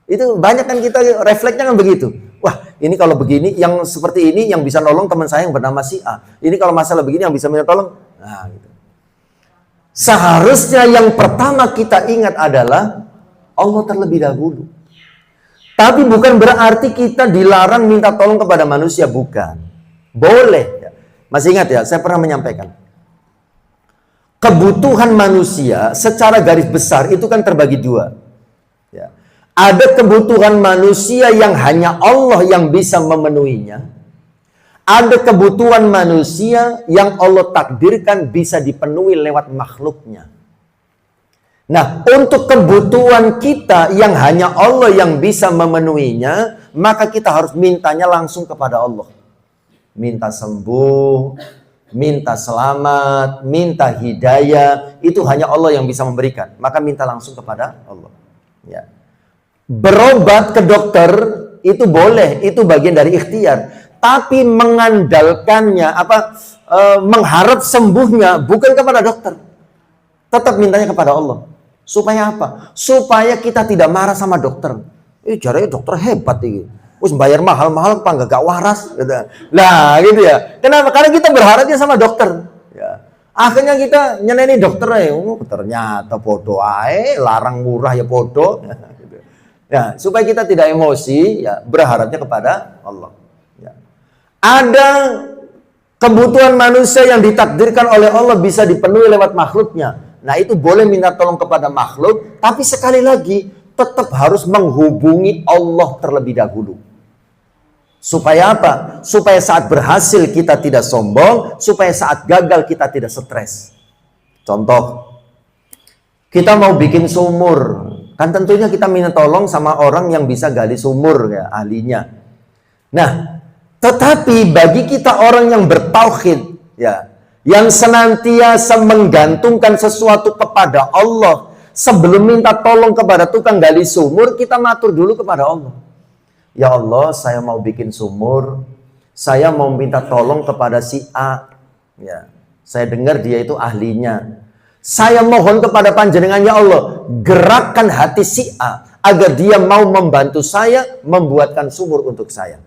Itu banyak kan kita refleksnya kan begitu. Wah, ini kalau begini, yang seperti ini yang bisa nolong teman saya yang bernama si A. Ini kalau masalah begini yang bisa minta tolong. Nah, gitu. Seharusnya yang pertama kita ingat adalah Allah terlebih dahulu. Tapi bukan berarti kita dilarang minta tolong kepada manusia, bukan. Boleh. Masih ingat ya, saya pernah menyampaikan. Kebutuhan manusia secara garis besar itu kan terbagi dua. Ya. Ada kebutuhan manusia yang hanya Allah yang bisa memenuhinya. Ada kebutuhan manusia yang Allah takdirkan bisa dipenuhi lewat makhluknya. Nah, untuk kebutuhan kita yang hanya Allah yang bisa memenuhinya, maka kita harus mintanya langsung kepada Allah. Minta sembuh, minta selamat, minta hidayah, itu hanya Allah yang bisa memberikan. Maka minta langsung kepada Allah. Ya. Berobat ke dokter itu boleh, itu bagian dari ikhtiar. Tapi mengandalkannya, mengharap sembuhnya bukan kepada dokter. Tetap mintanya kepada Allah. Supaya apa? Supaya kita tidak marah sama dokter. Caranya dokter hebat ini. Terus bayar mahal-mahal apa gak waras? Gitu. Nah gitu ya. Kenapa? Karena kita berharapnya sama dokter. Ya. Akhirnya kita nyeneni dokter ya, ternyata bodoh ae, larang murah ya bodoh. Ya, supaya kita tidak emosi, ya berharapnya kepada Allah. Ya. Ada kebutuhan manusia yang ditakdirkan oleh Allah bisa dipenuhi lewat makhluknya. Nah, itu boleh minta tolong kepada makhluk, tapi sekali lagi tetap harus menghubungi Allah terlebih dahulu. Supaya apa? Supaya saat berhasil kita tidak sombong, supaya saat gagal kita tidak stres. Contoh, kita mau bikin sumur, kan tentunya kita minta tolong sama orang yang bisa gali sumur, ya, ahlinya. Nah, tetapi bagi kita orang yang bertauhid, ya, yang senantiasa menggantungkan sesuatu kepada Allah, sebelum minta tolong kepada tukang gali sumur, kita matur dulu kepada Allah. Ya Allah, saya mau bikin sumur, saya mau minta tolong kepada si A. Ya, saya dengar dia itu ahlinya. Saya mohon kepada panjenengan, ya Allah, gerakkan hati si A agar dia mau membantu saya membuatkan sumur untuk saya.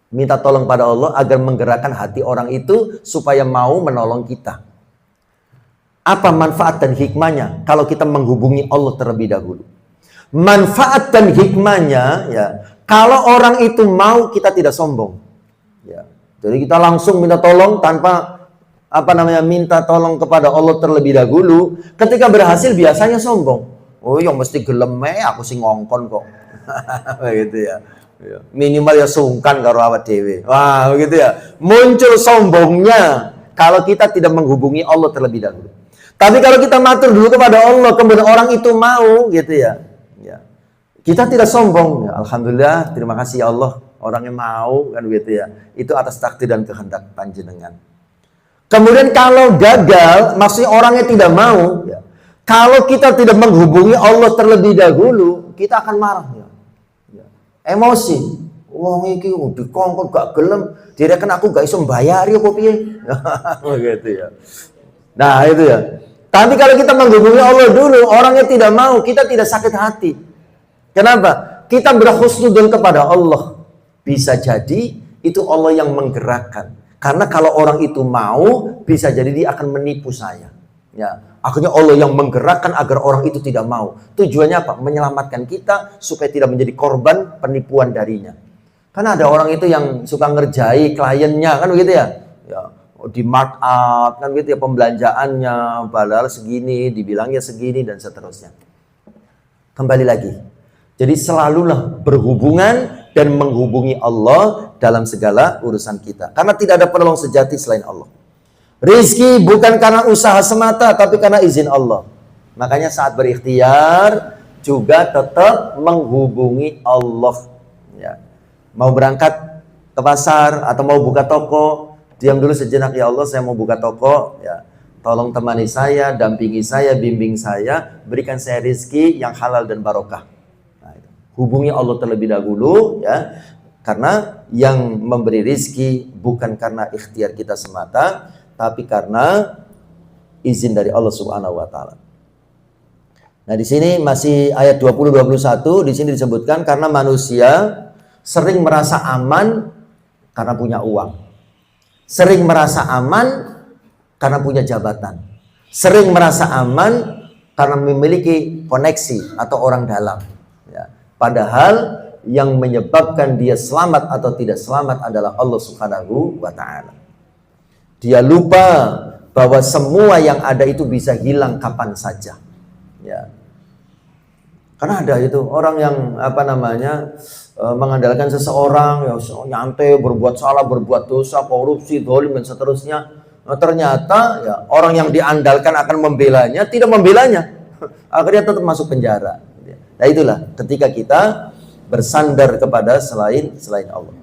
Minta tolong pada Allah agar menggerakkan hati orang itu supaya mau menolong kita. Apa manfaat dan hikmahnya kalau kita menghubungi Allah terlebih dahulu? Manfaat dan hikmahnya, ya, kalau orang itu mau, kita tidak sombong. Ya, jadi kita langsung minta tolong tanpa minta tolong kepada Allah terlebih dahulu. Ketika berhasil biasanya sombong. Oh, yang mesti gelem aku sing ngongkon kok. Begitu ya. Minimal ya sungkan karo awak dhewe. Wah, begitu ya. Muncul sombongnya kalau kita tidak menghubungi Allah terlebih dahulu. Tapi kalau kita matur dulu kepada Allah, kemudian orang itu mau, gitu ya. Ya. Kita tidak sombong. Ya, alhamdulillah, terima kasih ya Allah, orangnya mau, kan gitu ya. Itu atas takdir dan kehendak panjenengan. Kemudian kalau gagal, maksudnya orangnya tidak mau, ya. Kalau kita tidak menghubungi Allah terlebih dahulu, kita akan marah, ya. Ya. Emosi. Wong iki dikongkon gak gelem, direken aku gak iso mbayari apa piye. Begitu ya. Nah, itu ya. Tapi kalau kita menghubungi Allah dulu, orangnya tidak mau, kita tidak sakit hati. Kenapa? Kita berhusnudzon kepada Allah. Bisa jadi itu Allah yang menggerakkan. Karena kalau orang itu mau, bisa jadi dia akan menipu saya. Ya, akhirnya Allah yang menggerakkan agar orang itu tidak mau. Tujuannya apa? Menyelamatkan kita supaya tidak menjadi korban penipuan darinya. Karena ada orang itu yang suka ngerjai kliennya, kan begitu ya? Ya, di markup, kan gitu ya, pembelanjaannya padahal segini, dibilangnya segini, dan seterusnya. Kembali lagi. Jadi selalulah berhubungan dan menghubungi Allah dalam segala urusan kita. Karena tidak ada penolong sejati selain Allah. Rizki bukan karena usaha semata, tapi karena izin Allah. Makanya saat berikhtiar juga tetap menghubungi Allah. Ya. Mau berangkat ke pasar atau mau buka toko, diam dulu sejenak, ya Allah, saya mau buka toko. Ya. Tolong temani saya, dampingi saya, bimbing saya, berikan saya rizki yang halal dan barokah. Hubungi Allah terlebih dahulu, ya, karena yang memberi rizki bukan karena ikhtiar kita semata, tapi karena izin dari Allah Subhanahu wa taala. Nah, di sini masih ayat 20-21, di sini disebutkan karena manusia sering merasa aman karena punya uang. Sering merasa aman karena punya jabatan. Sering merasa aman karena memiliki koneksi atau orang dalam. Padahal yang menyebabkan dia selamat atau tidak selamat adalah Allah Subhanahu wa ta'ala. Dia lupa bahwa semua yang ada itu bisa hilang kapan saja. Ya. Karena ada itu orang yang mengandalkan seseorang, ya nyantai, berbuat salah, berbuat dosa, korupsi, zalim, dan seterusnya. Nah, ternyata ya, orang yang diandalkan akan membelanya tidak membelanya. Akhirnya tetap masuk penjara. Nah, itulah ketika kita bersandar kepada selain Allah.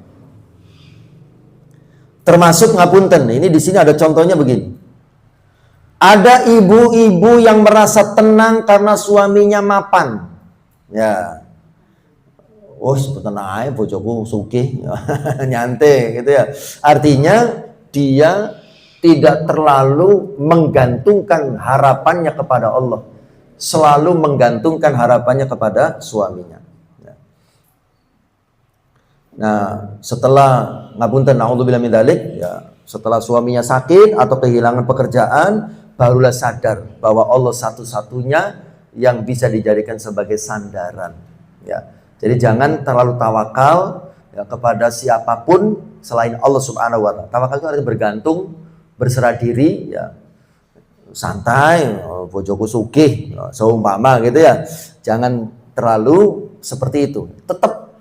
Termasuk ngapunten. Ini di sini ada contohnya begini. Ada ibu-ibu yang merasa tenang karena suaminya mapan. Ya. Oh, tenang aja bojoku sugih. Nyantai gitu ya. Artinya dia tidak terlalu menggantungkan harapannya kepada Allah. Selalu menggantungkan harapannya kepada suaminya. Nah, setelah ngapunten naudzubillah min dzalik, ya, Setelah suaminya sakit atau kehilangan pekerjaan, barulah sadar bahwa Allah satu-satunya yang bisa dijadikan sebagai sandaran. Ya, jadi jangan terlalu tawakal ya, kepada siapapun selain Allah Subhanahu wa Ta'ala. Tawakal itu artinya bergantung, berserah diri, ya, santai, bojoku sugih, seumpama gitu ya. Jangan terlalu seperti itu. Tetap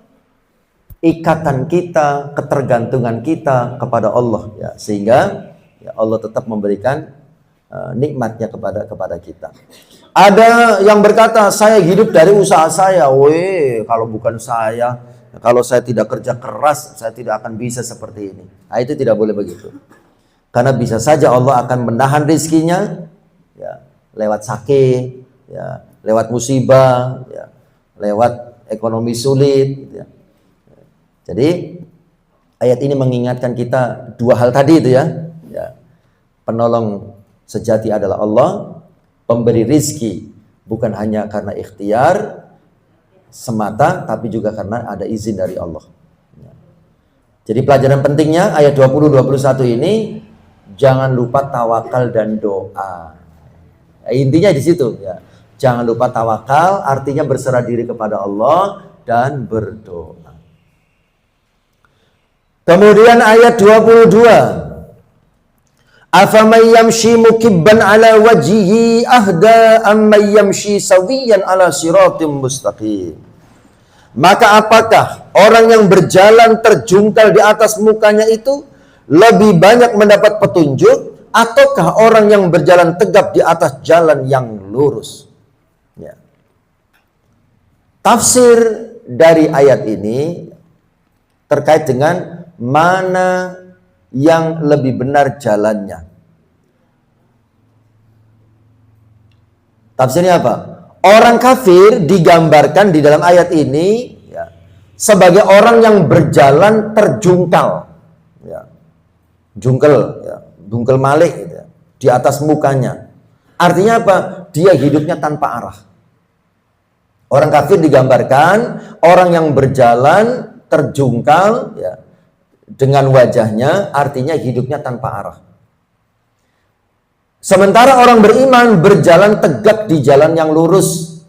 ikatan kita, ketergantungan kita kepada Allah, ya, sehingga ya, Allah tetap memberikan nikmatnya kepada kita. Ada yang berkata, saya hidup dari usaha saya. Weh, kalau bukan saya, kalau saya tidak kerja keras, saya tidak akan bisa seperti ini. Nah, itu tidak boleh begitu. Karena bisa saja Allah akan menahan rizkinya, ya, lewat sakit, ya, lewat musibah, ya, lewat ekonomi sulit. Gitu ya. Jadi ayat ini mengingatkan kita dua hal tadi itu ya. Ya. Penolong sejati adalah Allah, pemberi rizki bukan hanya karena ikhtiar semata, tapi juga karena ada izin dari Allah. Ya. Jadi pelajaran pentingnya ayat 20-21 ini, jangan lupa tawakal dan doa. Ya, intinya di situ ya. Jangan lupa tawakal, artinya berserah diri kepada Allah dan berdoa. Kemudian ayat 22. Afaman yamshi mukibban ala wajhihi ahda amman yamshi sawiyan ala siratim mustaqim. Maka apakah orang yang berjalan terjungkal di atas mukanya itu lebih banyak mendapat petunjuk, ataukah orang yang berjalan tegap di atas jalan yang lurus? Ya. Tafsir dari ayat ini terkait dengan mana yang lebih benar jalannya. Tafsirnya apa? Orang kafir digambarkan di dalam ayat ini ya, sebagai orang yang berjalan terjungkal, ya, jungkel, ya, jungkel malik gitu ya, di atas mukanya. Artinya apa? Dia hidupnya tanpa arah. Orang kafir digambarkan orang yang berjalan terjungkal, ya, dengan wajahnya, artinya hidupnya tanpa arah. Sementara orang beriman berjalan tegak di jalan yang lurus,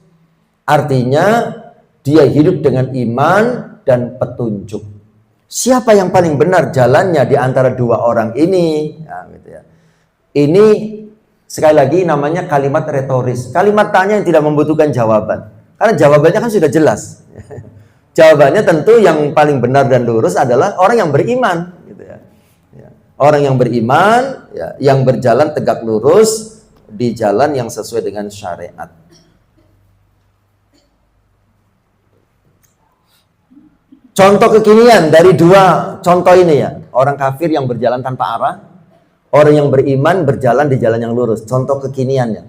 artinya dia hidup dengan iman dan petunjuk. Siapa yang paling benar jalannya di antara dua orang ini? Ya, gitu ya. Ini sekali lagi namanya kalimat retoris, kalimat tanya yang tidak membutuhkan jawaban, karena jawabannya kan sudah jelas. Jawabannya tentu yang paling benar dan lurus adalah orang yang beriman, gitu ya. Ya. Orang yang beriman, ya, yang berjalan tegak lurus di jalan yang sesuai dengan syariat. Contoh kekinian dari dua contoh ini ya, orang kafir yang berjalan tanpa arah, orang yang beriman berjalan di jalan yang lurus. Contoh kekiniannya,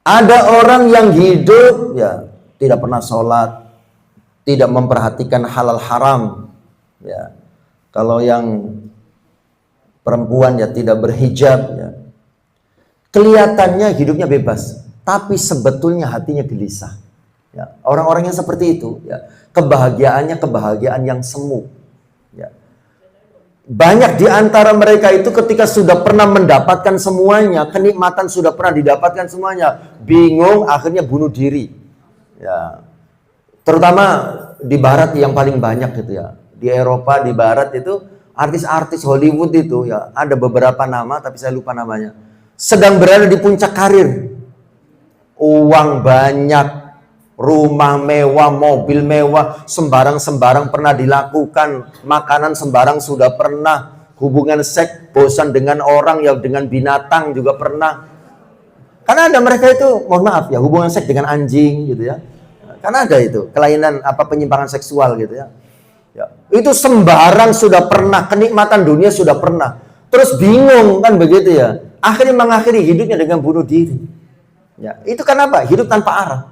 ada orang yang hidup ya tidak pernah sholat, tidak memperhatikan halal haram, ya. Kalau yang perempuan ya tidak berhijab, ya. Kelihatannya hidupnya bebas, tapi sebetulnya hatinya gelisah. Ya. Orang-orang yang seperti itu, ya, kebahagiaannya kebahagiaan yang semu. Ya. Banyak di antara mereka itu ketika sudah pernah mendapatkan semuanya, kenikmatan sudah pernah didapatkan semuanya, bingung akhirnya bunuh diri. Ya, terutama di Barat yang paling banyak gitu ya. Di Eropa, di Barat itu artis-artis Hollywood itu ya, ada beberapa nama tapi saya lupa namanya. Sedang berada di puncak karir, uang banyak, rumah mewah, mobil mewah, sembarang pernah dilakukan, makanan sembarang sudah pernah, hubungan seks, bosan dengan orang ya, dengan binatang juga pernah. Karena ada mereka itu, mohon maaf ya, hubungan seks dengan anjing gitu ya. Karena ada itu, kelainan apa penyimpangan seksual gitu ya. Ya. Itu sembarang sudah pernah, kenikmatan dunia sudah pernah. Terus bingung kan begitu ya. Akhirnya mengakhiri hidupnya dengan bunuh diri. Ya, itu kenapa? Hidup tanpa arah.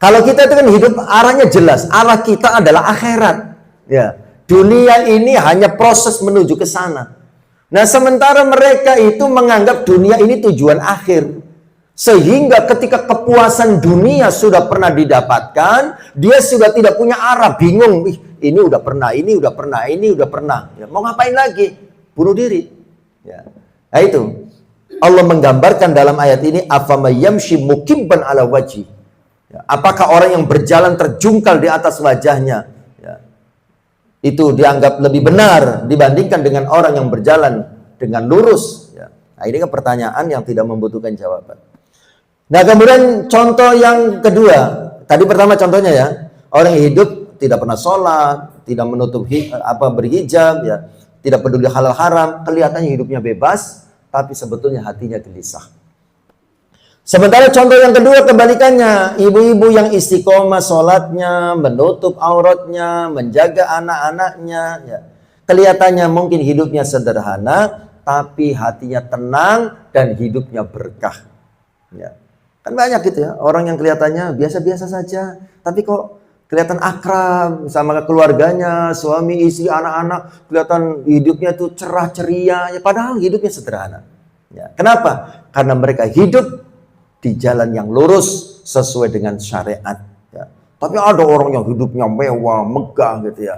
Kalau kita itu kan hidup arahnya jelas, arah kita adalah akhirat. Ya. Dunia ini hanya proses menuju ke sana. Nah, sementara mereka itu menganggap dunia ini tujuan akhir. Sehingga ketika kepuasan dunia sudah pernah didapatkan, dia sudah tidak punya arah, bingung. ini udah pernah, ini udah pernah, ini udah pernah. Ya, mau ngapain lagi? Bunuh diri. Ya. Nah itu. Allah menggambarkan dalam ayat ini, afama yamshi mukibban ala wajhi. Ya, apakah orang yang berjalan terjungkal di atas wajahnya, ya, itu dianggap lebih benar dibandingkan dengan orang yang berjalan dengan lurus? Ya. Nah ini kan pertanyaan yang tidak membutuhkan jawaban. Nah kemudian contoh yang kedua, tadi pertama contohnya ya, orang yang hidup tidak pernah sholat, tidak menutup berhijab, ya, tidak peduli halal haram, kelihatannya hidupnya bebas, tapi sebetulnya hatinya gelisah. Sementara contoh yang kedua kebalikannya, ibu-ibu yang istiqomah sholatnya, menutup auratnya, menjaga anak-anaknya, ya, kelihatannya mungkin hidupnya sederhana, tapi hatinya tenang dan hidupnya berkah. Ya. Kan banyak gitu ya, orang yang kelihatannya biasa-biasa saja, tapi kok kelihatan akrab sama keluarganya, suami, istri, anak-anak, kelihatan hidupnya itu cerah ceria, ya padahal hidupnya sederhana. Ya. Kenapa? Karena mereka hidup di jalan yang lurus sesuai dengan syariat. Ya. Tapi ada orang yang hidupnya mewah, megah gitu ya.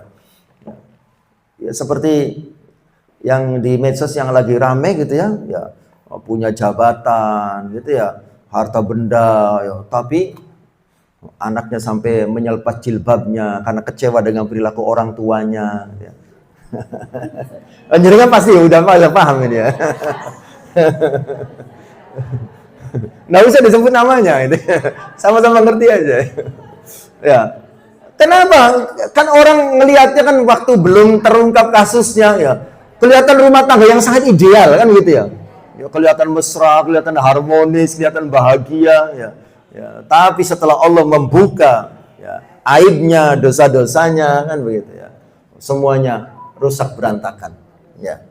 Ya seperti yang di medsos yang lagi rame gitu ya, ya punya jabatan gitu ya, harta benda, ya. Tapi anaknya sampai menyelepas jilbabnya karena kecewa dengan perilaku orang tuanya. Ya. Jadi kan pasti udah paham ini ya. Nggak usah disebut namanya, itu sama-sama ngerti aja. Ya, kenapa? Kan orang ngelihatnya kan waktu belum terungkap kasusnya, ya kelihatan rumah tangga yang sangat ideal kan gitu ya. Ya kelihatan mesra, kelihatan harmonis, kelihatan bahagia, ya. Ya, tapi setelah Allah membuka ya, aibnya, dosa-dosanya kan begitu ya, semuanya rusak berantakan. Ya,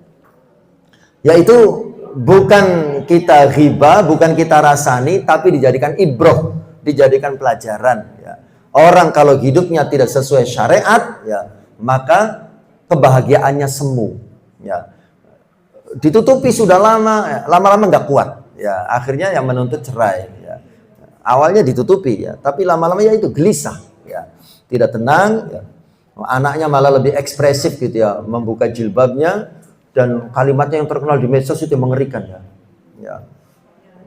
yaitu bukan kita ghibah, bukan kita rasani, tapi dijadikan ibroh, dijadikan pelajaran. Ya. Orang kalau hidupnya tidak sesuai syariat, ya maka kebahagiaannya semu. Ya. Ditutupi sudah lama, ya, lama-lama nggak kuat. Ya, akhirnya yang menuntut cerai. Ya. Awalnya ditutupi, ya, tapi lama-lama ya itu gelisah, ya, tidak tenang. Ya. Anaknya malah lebih ekspresif gitu ya, membuka jilbabnya. Dan kalimatnya yang terkenal di medsos itu mengerikan ya. Ya.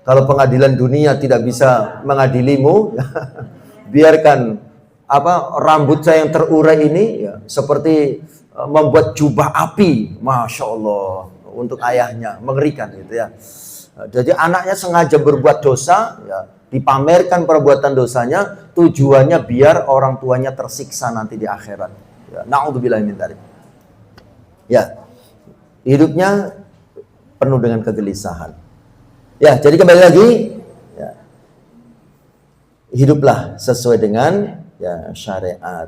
Kalau pengadilan dunia tidak bisa mengadilimu, ya, biarkan rambut saya yang terurai ini ya, seperti membuat jubah api, masya Allah, untuk ayahnya, mengerikan gitu ya. Jadi anaknya sengaja berbuat dosa, ya, dipamerkan perbuatan dosanya, tujuannya biar orang tuanya tersiksa nanti di akhirat. Ya, na'udzubillah min dzalik. Ya. Hidupnya penuh dengan kegelisahan. Ya, jadi kembali lagi, ya, hiduplah sesuai dengan ya, syariat.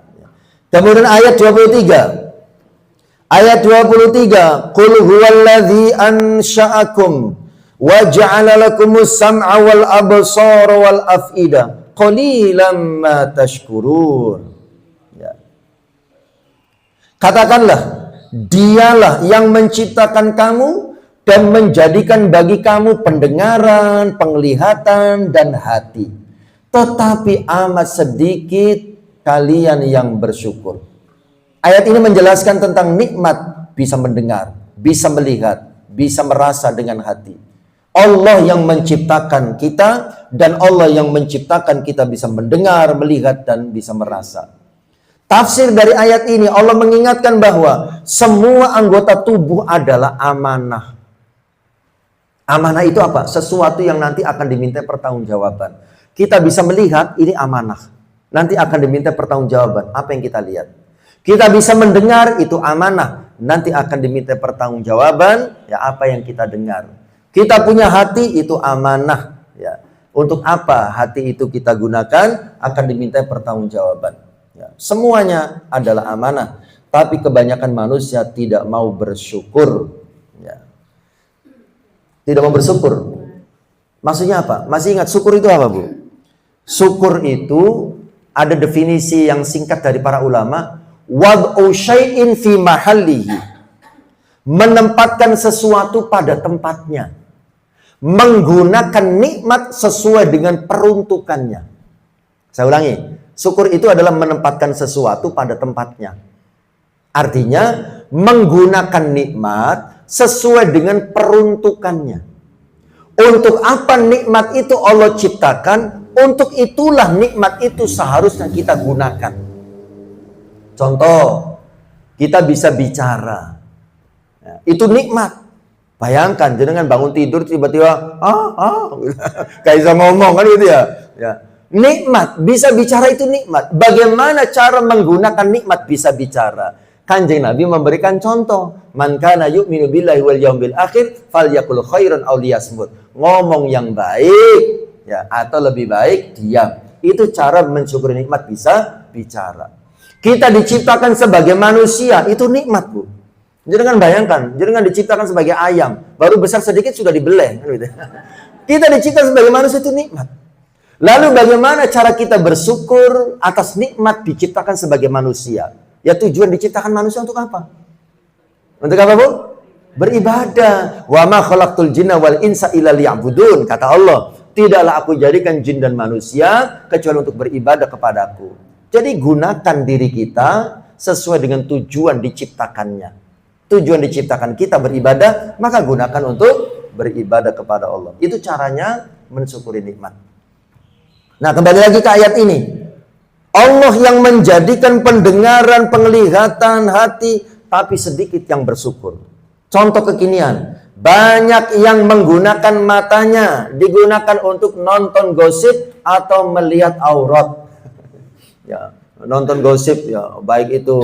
Kemudian ayat 23. Ayat 23, Qul huwallazi ansha'akum wa ja'ala lakumus sam'a wal absara wal af'ida qalilan ma tashkurun. Ya. Katakanlah, Dialah yang menciptakan kamu dan menjadikan bagi kamu pendengaran, penglihatan, dan hati. Tetapi amat sedikit kalian yang bersyukur. Ayat ini menjelaskan tentang nikmat bisa mendengar, bisa melihat, bisa merasa dengan hati. Allah yang menciptakan kita dan Allah yang menciptakan kita bisa mendengar, melihat, dan bisa merasa. Tafsir dari ayat ini, Allah mengingatkan bahwa semua anggota tubuh adalah amanah. Amanah itu apa? Sesuatu yang nanti akan diminta pertanggungjawaban. Kita bisa melihat, ini amanah. Nanti akan diminta pertanggungjawaban. Apa yang kita lihat? Kita bisa mendengar, itu amanah. Nanti akan diminta pertanggungjawaban, ya apa yang kita dengar. Kita punya hati, itu amanah. Ya. Untuk apa hati itu kita gunakan, akan diminta pertanggungjawaban. Ya, semuanya adalah amanah, tapi kebanyakan manusia tidak mau bersyukur. Ya. Tidak mau bersyukur. Maksudnya apa? Masih ingat syukur itu apa, Bu? Syukur itu ada definisi yang singkat dari para ulama, wad'u syai'in fi mahallihi. Menempatkan sesuatu pada tempatnya. Menggunakan nikmat sesuai dengan peruntukannya. Saya ulangi. Syukur itu adalah menempatkan sesuatu pada tempatnya. Artinya menggunakan nikmat sesuai dengan peruntukannya. Untuk apa nikmat itu Allah ciptakan, untuk itulah nikmat itu seharusnya kita gunakan. Contoh, kita bisa bicara. Ya, itu nikmat. Bayangkan, jangan bangun tidur tiba-tiba kayak bisa ngomong kan gitu ya. Ya. Nikmat, bisa bicara itu nikmat. Bagaimana cara menggunakan nikmat bisa bicara? Kanjeng Nabi memberikan contoh. Man kana yu'minu billahi wal yaumil akhir falyaqul khairan aw liyasmut. Ngomong yang baik ya atau lebih baik diam. Itu cara mensyukuri nikmat bisa bicara. Kita diciptakan sebagai manusia, itu nikmat, Bu. Jangan bayangkan, jangan diciptakan sebagai ayam, baru besar sedikit sudah dibeleh. Kita diciptakan sebagai manusia itu nikmat. Lalu bagaimana cara kita bersyukur atas nikmat diciptakan sebagai manusia? Ya tujuan diciptakan manusia untuk apa? Untuk apa, Bu? Beribadah. Wa ma khalaqtul jinna wal insa illa liya'budun. Kata Allah, tidaklah aku jadikan jin dan manusia kecuali untuk beribadah kepadaku. Jadi gunakan diri kita sesuai dengan tujuan diciptakannya. Tujuan diciptakan kita beribadah, maka gunakan untuk beribadah kepada Allah. Itu caranya mensyukuri nikmat. Nah, kembali lagi ke ayat ini. Allah yang menjadikan pendengaran, penglihatan, hati, tapi sedikit yang bersyukur. Contoh kekinian, banyak yang menggunakan matanya, digunakan untuk nonton gosip atau melihat aurat. Ya, nonton gosip ya, baik itu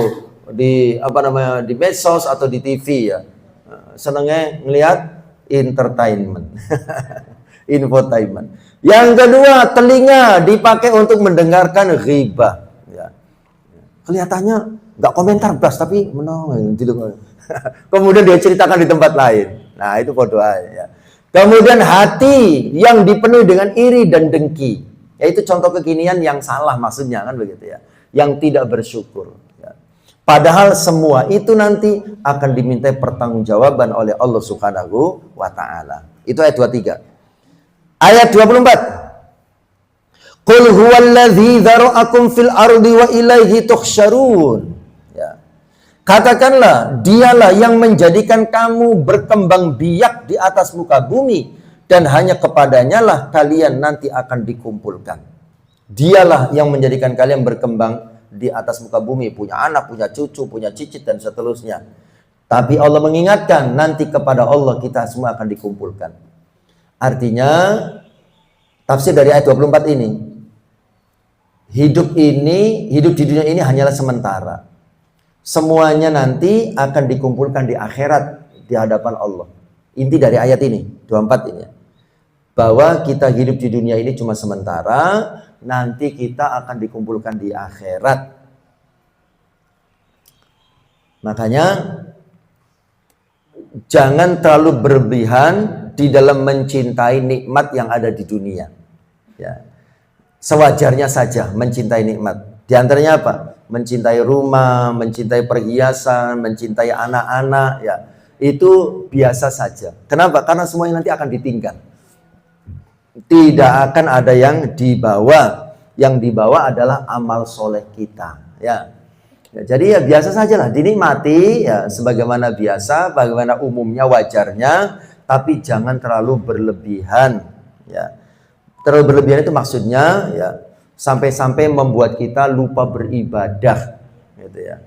di di medsos atau di TV ya. Senangnya ngelihat entertainment. Infotainment. Yang kedua, telinga dipakai untuk mendengarkan ghibah ya. Kelihatannya nggak komentar blas tapi menong gitu. Kemudian dia ceritakan di tempat lain. Nah, itu bodoh ya. Kemudian hati yang dipenuhi dengan iri dan dengki. Yaitu contoh kekinian yang salah maksudnya kan begitu ya. Yang tidak bersyukur. Padahal semua itu nanti akan dimintai pertanggungjawaban oleh Allah Subhanahu wa taala. Itu ayat 23. Ayat 24. Qul huwallazi dzara'akum fil ardi wa ilaihi tuhsyarun. Ya. Katakanlah, dialah yang menjadikan kamu berkembang biak di atas muka bumi dan hanya kepadanya lah kalian nanti akan dikumpulkan. Dialah yang menjadikan kalian berkembang di atas muka bumi, punya anak, punya cucu, punya cicit dan seterusnya. Tapi Allah mengingatkan, nanti kepada Allah kita semua akan dikumpulkan. Artinya, tafsir dari ayat 24 ini, hidup di dunia ini hanyalah sementara. Semuanya nanti akan dikumpulkan di akhirat di hadapan Allah. Inti dari ayat ini, 24 ini. Bahwa kita hidup di dunia ini cuma sementara, nanti kita akan dikumpulkan di akhirat. Makanya jangan terlalu berlebihan di dalam mencintai nikmat yang ada di dunia. Ya. Sewajarnya saja mencintai nikmat. Di antaranya apa? Mencintai rumah, mencintai perhiasan, mencintai anak-anak. Ya, itu biasa saja. Kenapa? Karena semuanya nanti akan ditinggal. Tidak akan ada yang dibawa. Yang dibawa adalah amal soleh kita. Ya. Ya, jadi ya biasa sajalah, dinikmati ya sebagaimana biasa, bagaimana umumnya wajarnya, tapi jangan terlalu berlebihan. Ya. Terlalu berlebihan itu maksudnya ya sampai-sampai membuat kita lupa beribadah, gitu ya.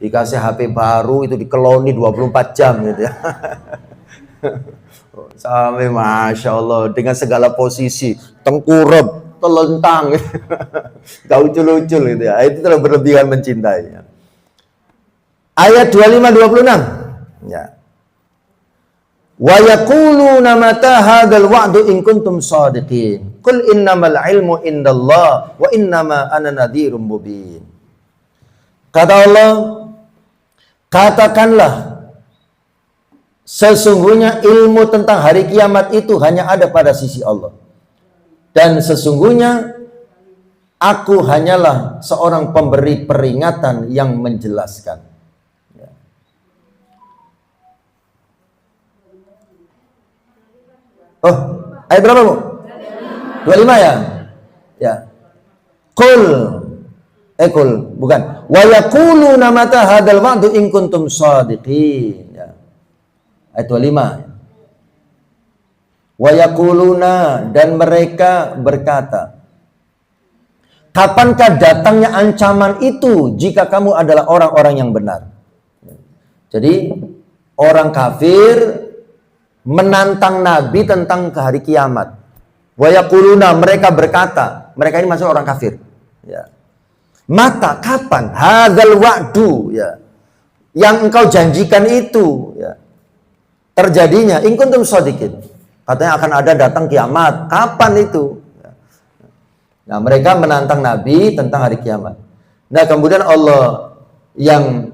Dikasih HP baru itu dikeloni 24 jam gitu ya. Sampai Masya Allah dengan segala posisi tengkurap, telentang, gak ucul-ucul gitu ya. Itu terlalu berlebihan mencintai. Ayat 25-26. Ya. Wa yaquluna mata hadzal wa'du in kuntum shadiqin. Qul innamal ilmu indallah wa innama ana nadhirum mubin. Kata Allah, katakanlah sesungguhnya ilmu tentang hari kiamat itu hanya ada pada sisi Allah. Dan sesungguhnya aku hanyalah seorang pemberi peringatan yang menjelaskan. Oh, ayat berapa, Bu? 25 ya? Ya. Qul Qul, bukan. Wa yaquluna mata hadzal wa'du in kuntum shadiqin. Ya. Ayat 25. Wa yaquluna, dan mereka berkata, kapankah datangnya ancaman itu jika kamu adalah orang-orang yang benar? Jadi orang kafir menantang Nabi tentang hari kiamat. Wa yaquluna, mereka berkata, mereka ini masuk orang kafir. Ya. Mata, kapan? Hadzal wa'du, ya. Yang engkau janjikan itu, ya. Terjadinya, in kuntum shadiqin. Katanya akan ada datang kiamat. Kapan itu? Nah, mereka menantang Nabi tentang hari kiamat. Nah, kemudian Allah yang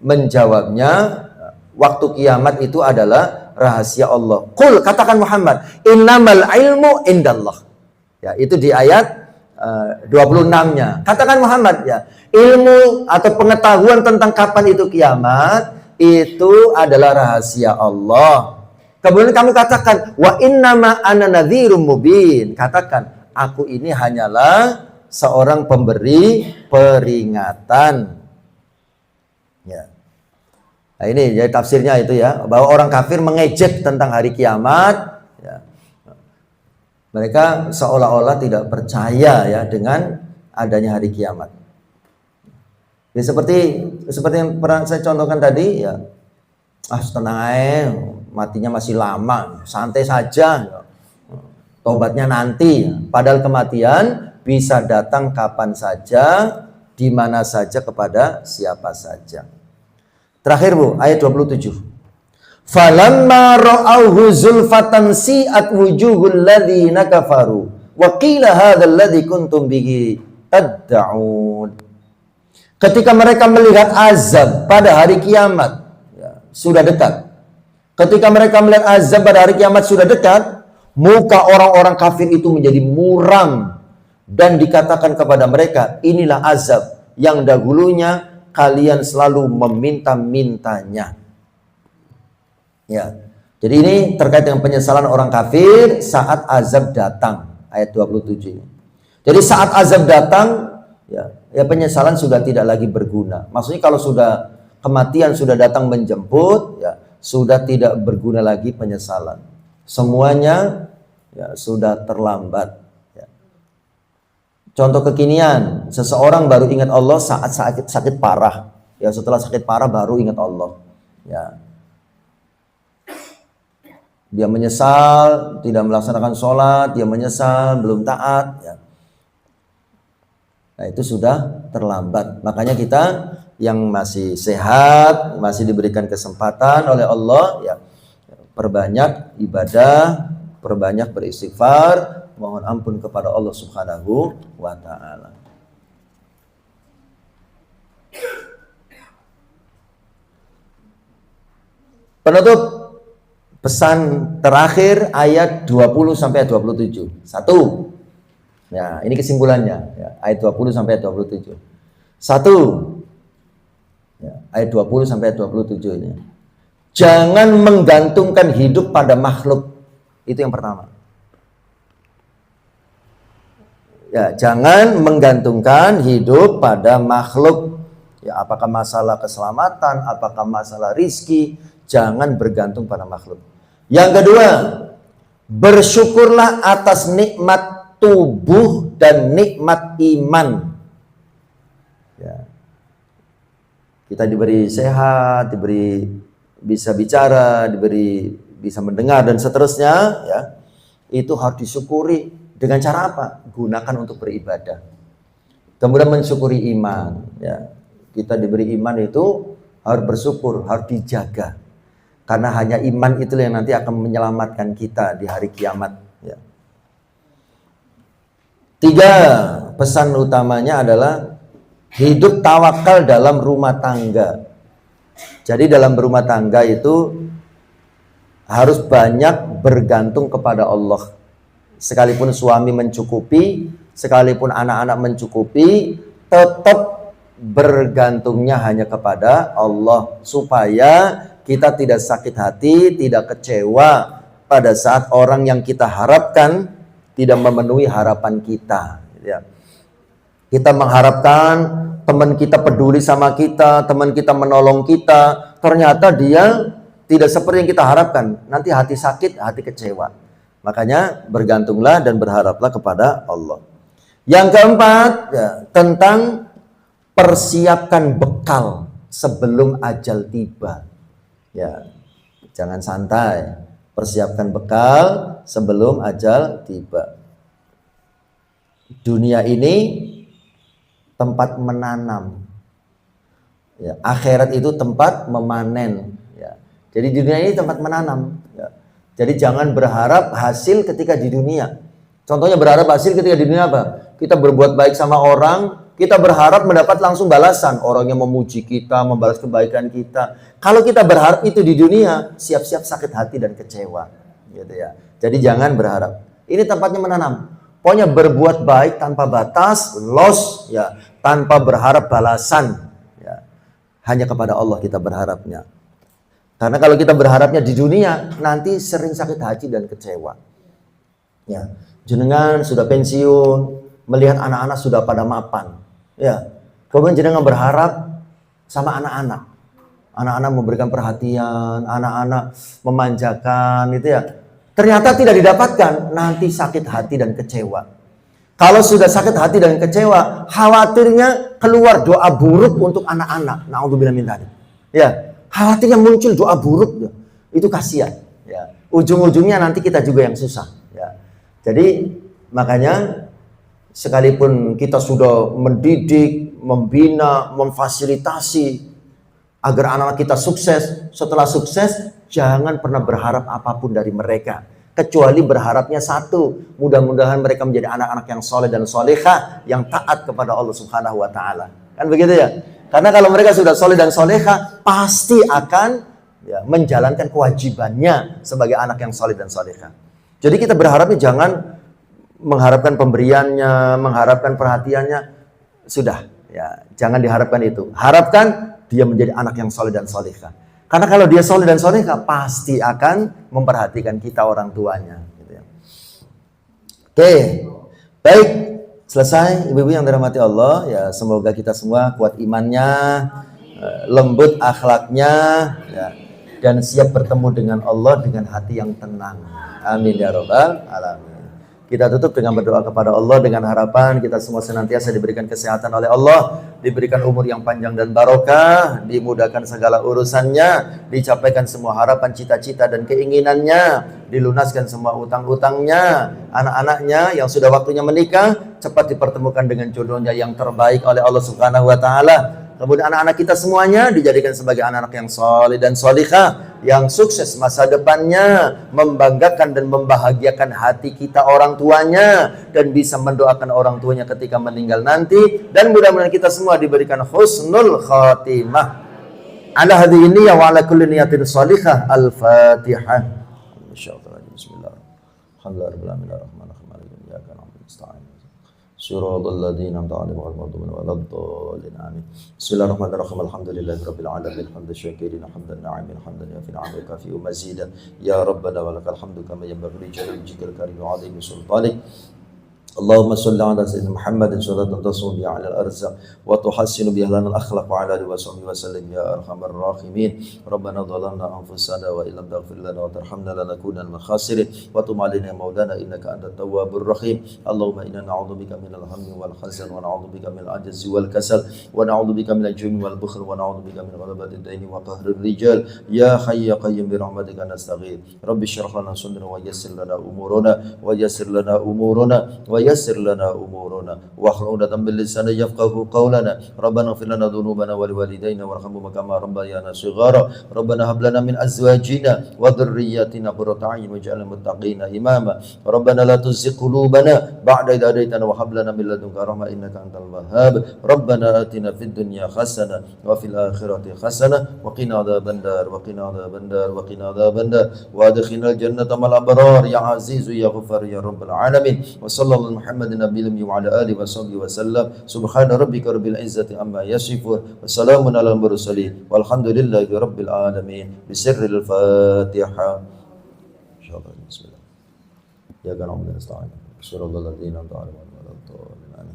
menjawabnya, waktu kiamat itu adalah rahasia Allah. Qul, katakan Muhammad, innamal ilmu indallah. Ya, itu di ayat 26-nya. Katakan Muhammad, ya, ilmu atau pengetahuan tentang kapan itu kiamat itu adalah rahasia Allah. Kemudian kamu katakan, wa innama ana nadhirum mubin. Katakan, aku ini hanyalah seorang pemberi peringatan. Ya. Nah, ini jadi tafsirnya itu ya, bahwa orang kafir mengejek tentang hari kiamat. Ya. Mereka seolah-olah tidak percaya ya dengan adanya hari kiamat. Ya, seperti yang pernah saya contohkan tadi ya. Tenang aja, matinya masih lama, santai saja, tobatnya nanti. Padahal kematian bisa datang kapan saja, di mana saja, kepada siapa saja. Terakhir Bu, ayat 27. Falamma ra'awhu zulfatan si'at wujuhul ladzina kafaru wa qila hadzal ladzi kuntum bihi tad'un. Ketika mereka melihat azab pada hari kiamat, sudah dekat. Ketika mereka melihat azab pada hari kiamat sudah dekat, muka orang-orang kafir itu menjadi muram dan dikatakan kepada mereka, inilah azab yang dahulunya kalian selalu meminta-mintanya. Ya. Jadi ini terkait dengan penyesalan orang kafir saat azab datang, ayat 27. Jadi saat azab datang, ya penyesalan sudah tidak lagi berguna. Maksudnya kalau sudah kematian sudah datang menjemput, ya sudah tidak berguna lagi penyesalan. Semuanya ya sudah terlambat. Ya. Contoh kekinian, seseorang baru ingat Allah saat sakit parah. Ya setelah sakit parah baru ingat Allah. Ya. Dia menyesal, tidak melaksanakan sholat, dia menyesal, belum taat. Ya. Nah itu sudah terlambat. Makanya kita yang masih sehat, masih diberikan kesempatan oleh Allah, ya perbanyak ibadah, perbanyak beristighfar, mohon ampun kepada Allah Subhanahu wa ta'ala. Penutup pesan terakhir ayat 20 sampai 27. 1. Ya, ini kesimpulannya, ya, ayat 20 sampai 27. 1. Ya, ayat 20 sampai 27 ini. Jangan menggantungkan hidup pada makhluk. Itu yang pertama. Ya, jangan menggantungkan hidup pada makhluk. Ya, apakah masalah keselamatan, apakah masalah rizki, jangan bergantung pada makhluk. Yang kedua, bersyukurlah atas nikmat tubuh dan nikmat iman. Ya. Kita diberi sehat, diberi bisa bicara, diberi bisa mendengar dan seterusnya, ya. Itu harus disyukuri dengan cara apa? Gunakan untuk beribadah. Kemudian mensyukuri iman, ya. Kita diberi iman itu harus bersyukur, harus dijaga. Karena hanya iman itulah yang nanti akan menyelamatkan kita di hari kiamat, ya. 3, pesan utamanya adalah hidup tawakal dalam rumah tangga. Jadi dalam rumah tangga itu harus banyak bergantung kepada Allah. Sekalipun suami mencukupi, sekalipun anak-anak mencukupi, tetap bergantungnya hanya kepada Allah. Supaya kita tidak sakit hati, tidak kecewa pada saat orang yang kita harapkan tidak memenuhi harapan kita. Ya. Kita mengharapkan teman kita peduli sama kita, teman kita menolong kita, ternyata dia tidak seperti yang kita harapkan. Nanti hati sakit, hati kecewa. Makanya bergantunglah dan berharaplah kepada Allah. Yang keempat, ya, tentang persiapkan bekal sebelum ajal tiba. Ya, jangan santai. Persiapkan bekal sebelum ajal tiba. Dunia ini tempat menanam. Ya, akhirat itu tempat memanen. Ya. Jadi dunia ini tempat menanam. Ya. Jadi jangan berharap hasil ketika di dunia. Contohnya berharap hasil ketika di dunia apa? Kita berbuat baik sama orang, kita berharap mendapat langsung balasan. Orang yang memuji kita, membalas kebaikan kita. Kalau kita berharap itu di dunia, siap-siap sakit hati dan kecewa. Gitu ya. Jadi jangan berharap. Ini tempatnya menanam. Pokoknya berbuat baik tanpa batas, loss, ya, tanpa berharap balasan. Ya. Hanya kepada Allah kita berharapnya. Karena kalau kita berharapnya di dunia, nanti sering sakit hati dan kecewa. Ya. Jenengan sudah pensiun, melihat anak-anak sudah pada mapan. Ya. Kemudian jenengan berharap sama anak-anak. Anak-anak memberikan perhatian, anak-anak memanjakan, gitu ya. Ternyata tidak didapatkan, nanti sakit hati dan kecewa. Kalau sudah sakit hati dan kecewa, khawatirnya keluar doa buruk untuk anak-anak. Na'udzubillah min dzalik. Ya, khawatirnya muncul doa buruk, ya. Itu kasihan. Ya. Ujung-ujungnya nanti kita juga yang susah. Ya. Jadi makanya sekalipun kita sudah mendidik, membina, memfasilitasi agar anak-anak kita sukses, setelah sukses jangan pernah berharap apapun dari mereka, kecuali berharapnya satu, mudah-mudahan mereka menjadi anak-anak yang soleh dan solehah, yang taat kepada Allah Subhanahu wa Ta'ala. Kan begitu ya? Karena kalau mereka sudah soleh dan solehah, pasti akan, ya, menjalankan kewajibannya sebagai anak yang soleh dan solehah. Jadi kita berharapnya jangan mengharapkan pemberiannya, mengharapkan perhatiannya, sudah, ya, jangan diharapkan itu. Harapkan dia menjadi anak yang soleh dan solehah. Karena kalau dia soleh dan solehah, pasti akan memperhatikan kita orang tuanya. Gitu ya. Oke, baik, selesai ibu-ibu yang dirahmati Allah. Ya, semoga kita semua kuat imannya, lembut akhlaknya, ya, dan siap bertemu dengan Allah dengan hati yang tenang. Amin ya rabbal alamin. Kita tutup dengan berdoa kepada Allah dengan harapan kita semua senantiasa diberikan kesehatan oleh Allah, diberikan umur yang panjang dan barokah, dimudahkan segala urusannya, dicapaikan semua harapan, cita-cita dan keinginannya, dilunaskan semua utang-utangnya, anak-anaknya yang sudah waktunya menikah cepat dipertemukan dengan jodohnya yang terbaik oleh Allah Subhanahu wa Ta'ala. Kemudian anak-anak kita semuanya dijadikan sebagai anak-anak yang soleh dan solihah, yang sukses masa depannya, membanggakan dan membahagiakan hati kita orang tuanya, dan bisa mendoakan orang tuanya ketika meninggal nanti. Dan mudah-mudahan kita semua diberikan husnul khatimah. Ala hadhihi niyyah wa ala kulli niyatin salihah. Al-Fatihah. Insyaallah. Bismillah. Alhamdulillahirabbil alamin. Siratal ladzina an'amta 'alaihim ghairil maghdubi 'alaihim waladdallin. Amin. Bismillahirrahmanirrahim. Alhamdulillahirabbil alamin. Hamdan syakirin, hamdan na'imin, hamdan yafi 'alaika fi mazida. Ya rabbana wa lakal hamdu kama yanbaghi li jalali wajhikal karim wa 'azimi sultanik. Allahumma salli ala sayyidina Muhammadin salatan tasum biha ala al-arzaq wa tuhassinu biha lana al-akhlaq wa ala alihi wa sahbihi wa sallim ya arhamar rahimin. Rabbana dhalamna anfusana wa illam taghfir lana wa tarhamna lanakunanna minal khasirin wa tub alaina maulana innaka antat tawwabur rahim. Allahumma inna na'udzubika minal hammi wal hazan wa na'udzubika minal ajzi wal kasal wa na'udzubika minal jubni wal bukhl wa na'udzubika min ghalabati ad-daini wa qahrir rijal. Ya hayy ya qayyum bi rahmatika nastaghith. Rabbi shrah lana sadrana wa yassir lana umurana wa yassir lana umurana wa yassir lana umurana wahlul 'uqdatam min lisani yafqahu qawlana. Rabbana ighfir lana dhunubana wa liwalidayna warhamhuma kama rabbayana shighara. Rabbana hab lana min azwajina wa dhurriyyatina qurrata a'yun waj'alna muttaqina imama. Rabbana la tuzigh qulubana ba'da idh hadaytana wa hab lana min ladunka rahmah innaka antal wahhab. Rabbana atina fid dunya hasanah wa fil akhirati hasanah wa qina adzabannar wa qina adzabannar wa qina adzabannar wa adkhilnal jannata mal abrar ya azizu ya ghaffar ya rabbal alamin. Wa sallallahu Muhammadin nabiyil wa ala alihi wa sahbihi wa sallam. Subhana rabbika rabbil izzati amma yasifun wa salamun alal mursalin walhamdulillahi rabbil alamin. Bisirril Fatihah. Insyaallah. Bismillah. Ya kana nasta'in. Surah al-ladzina an'amta 'alaihim.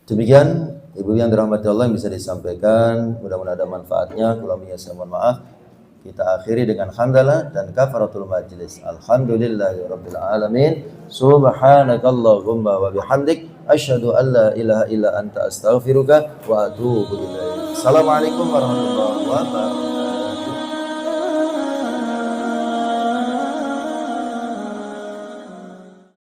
Demikian Ibu yang dirahmati Allah yang bisa disampaikan, mudah-mudahan ada manfaatnya. Kurangnya saya mohon maaf. Kita akhiri dengan hamdalah dan kafaratul majlis. Alhamdulillahirabbil alamin. Subhanakallahumma wa bihamdik asyhadu an la ilaha illa anta astaghfiruka wa atubu ilaik. Assalamualaikum warahmatullahi wabarakatuh.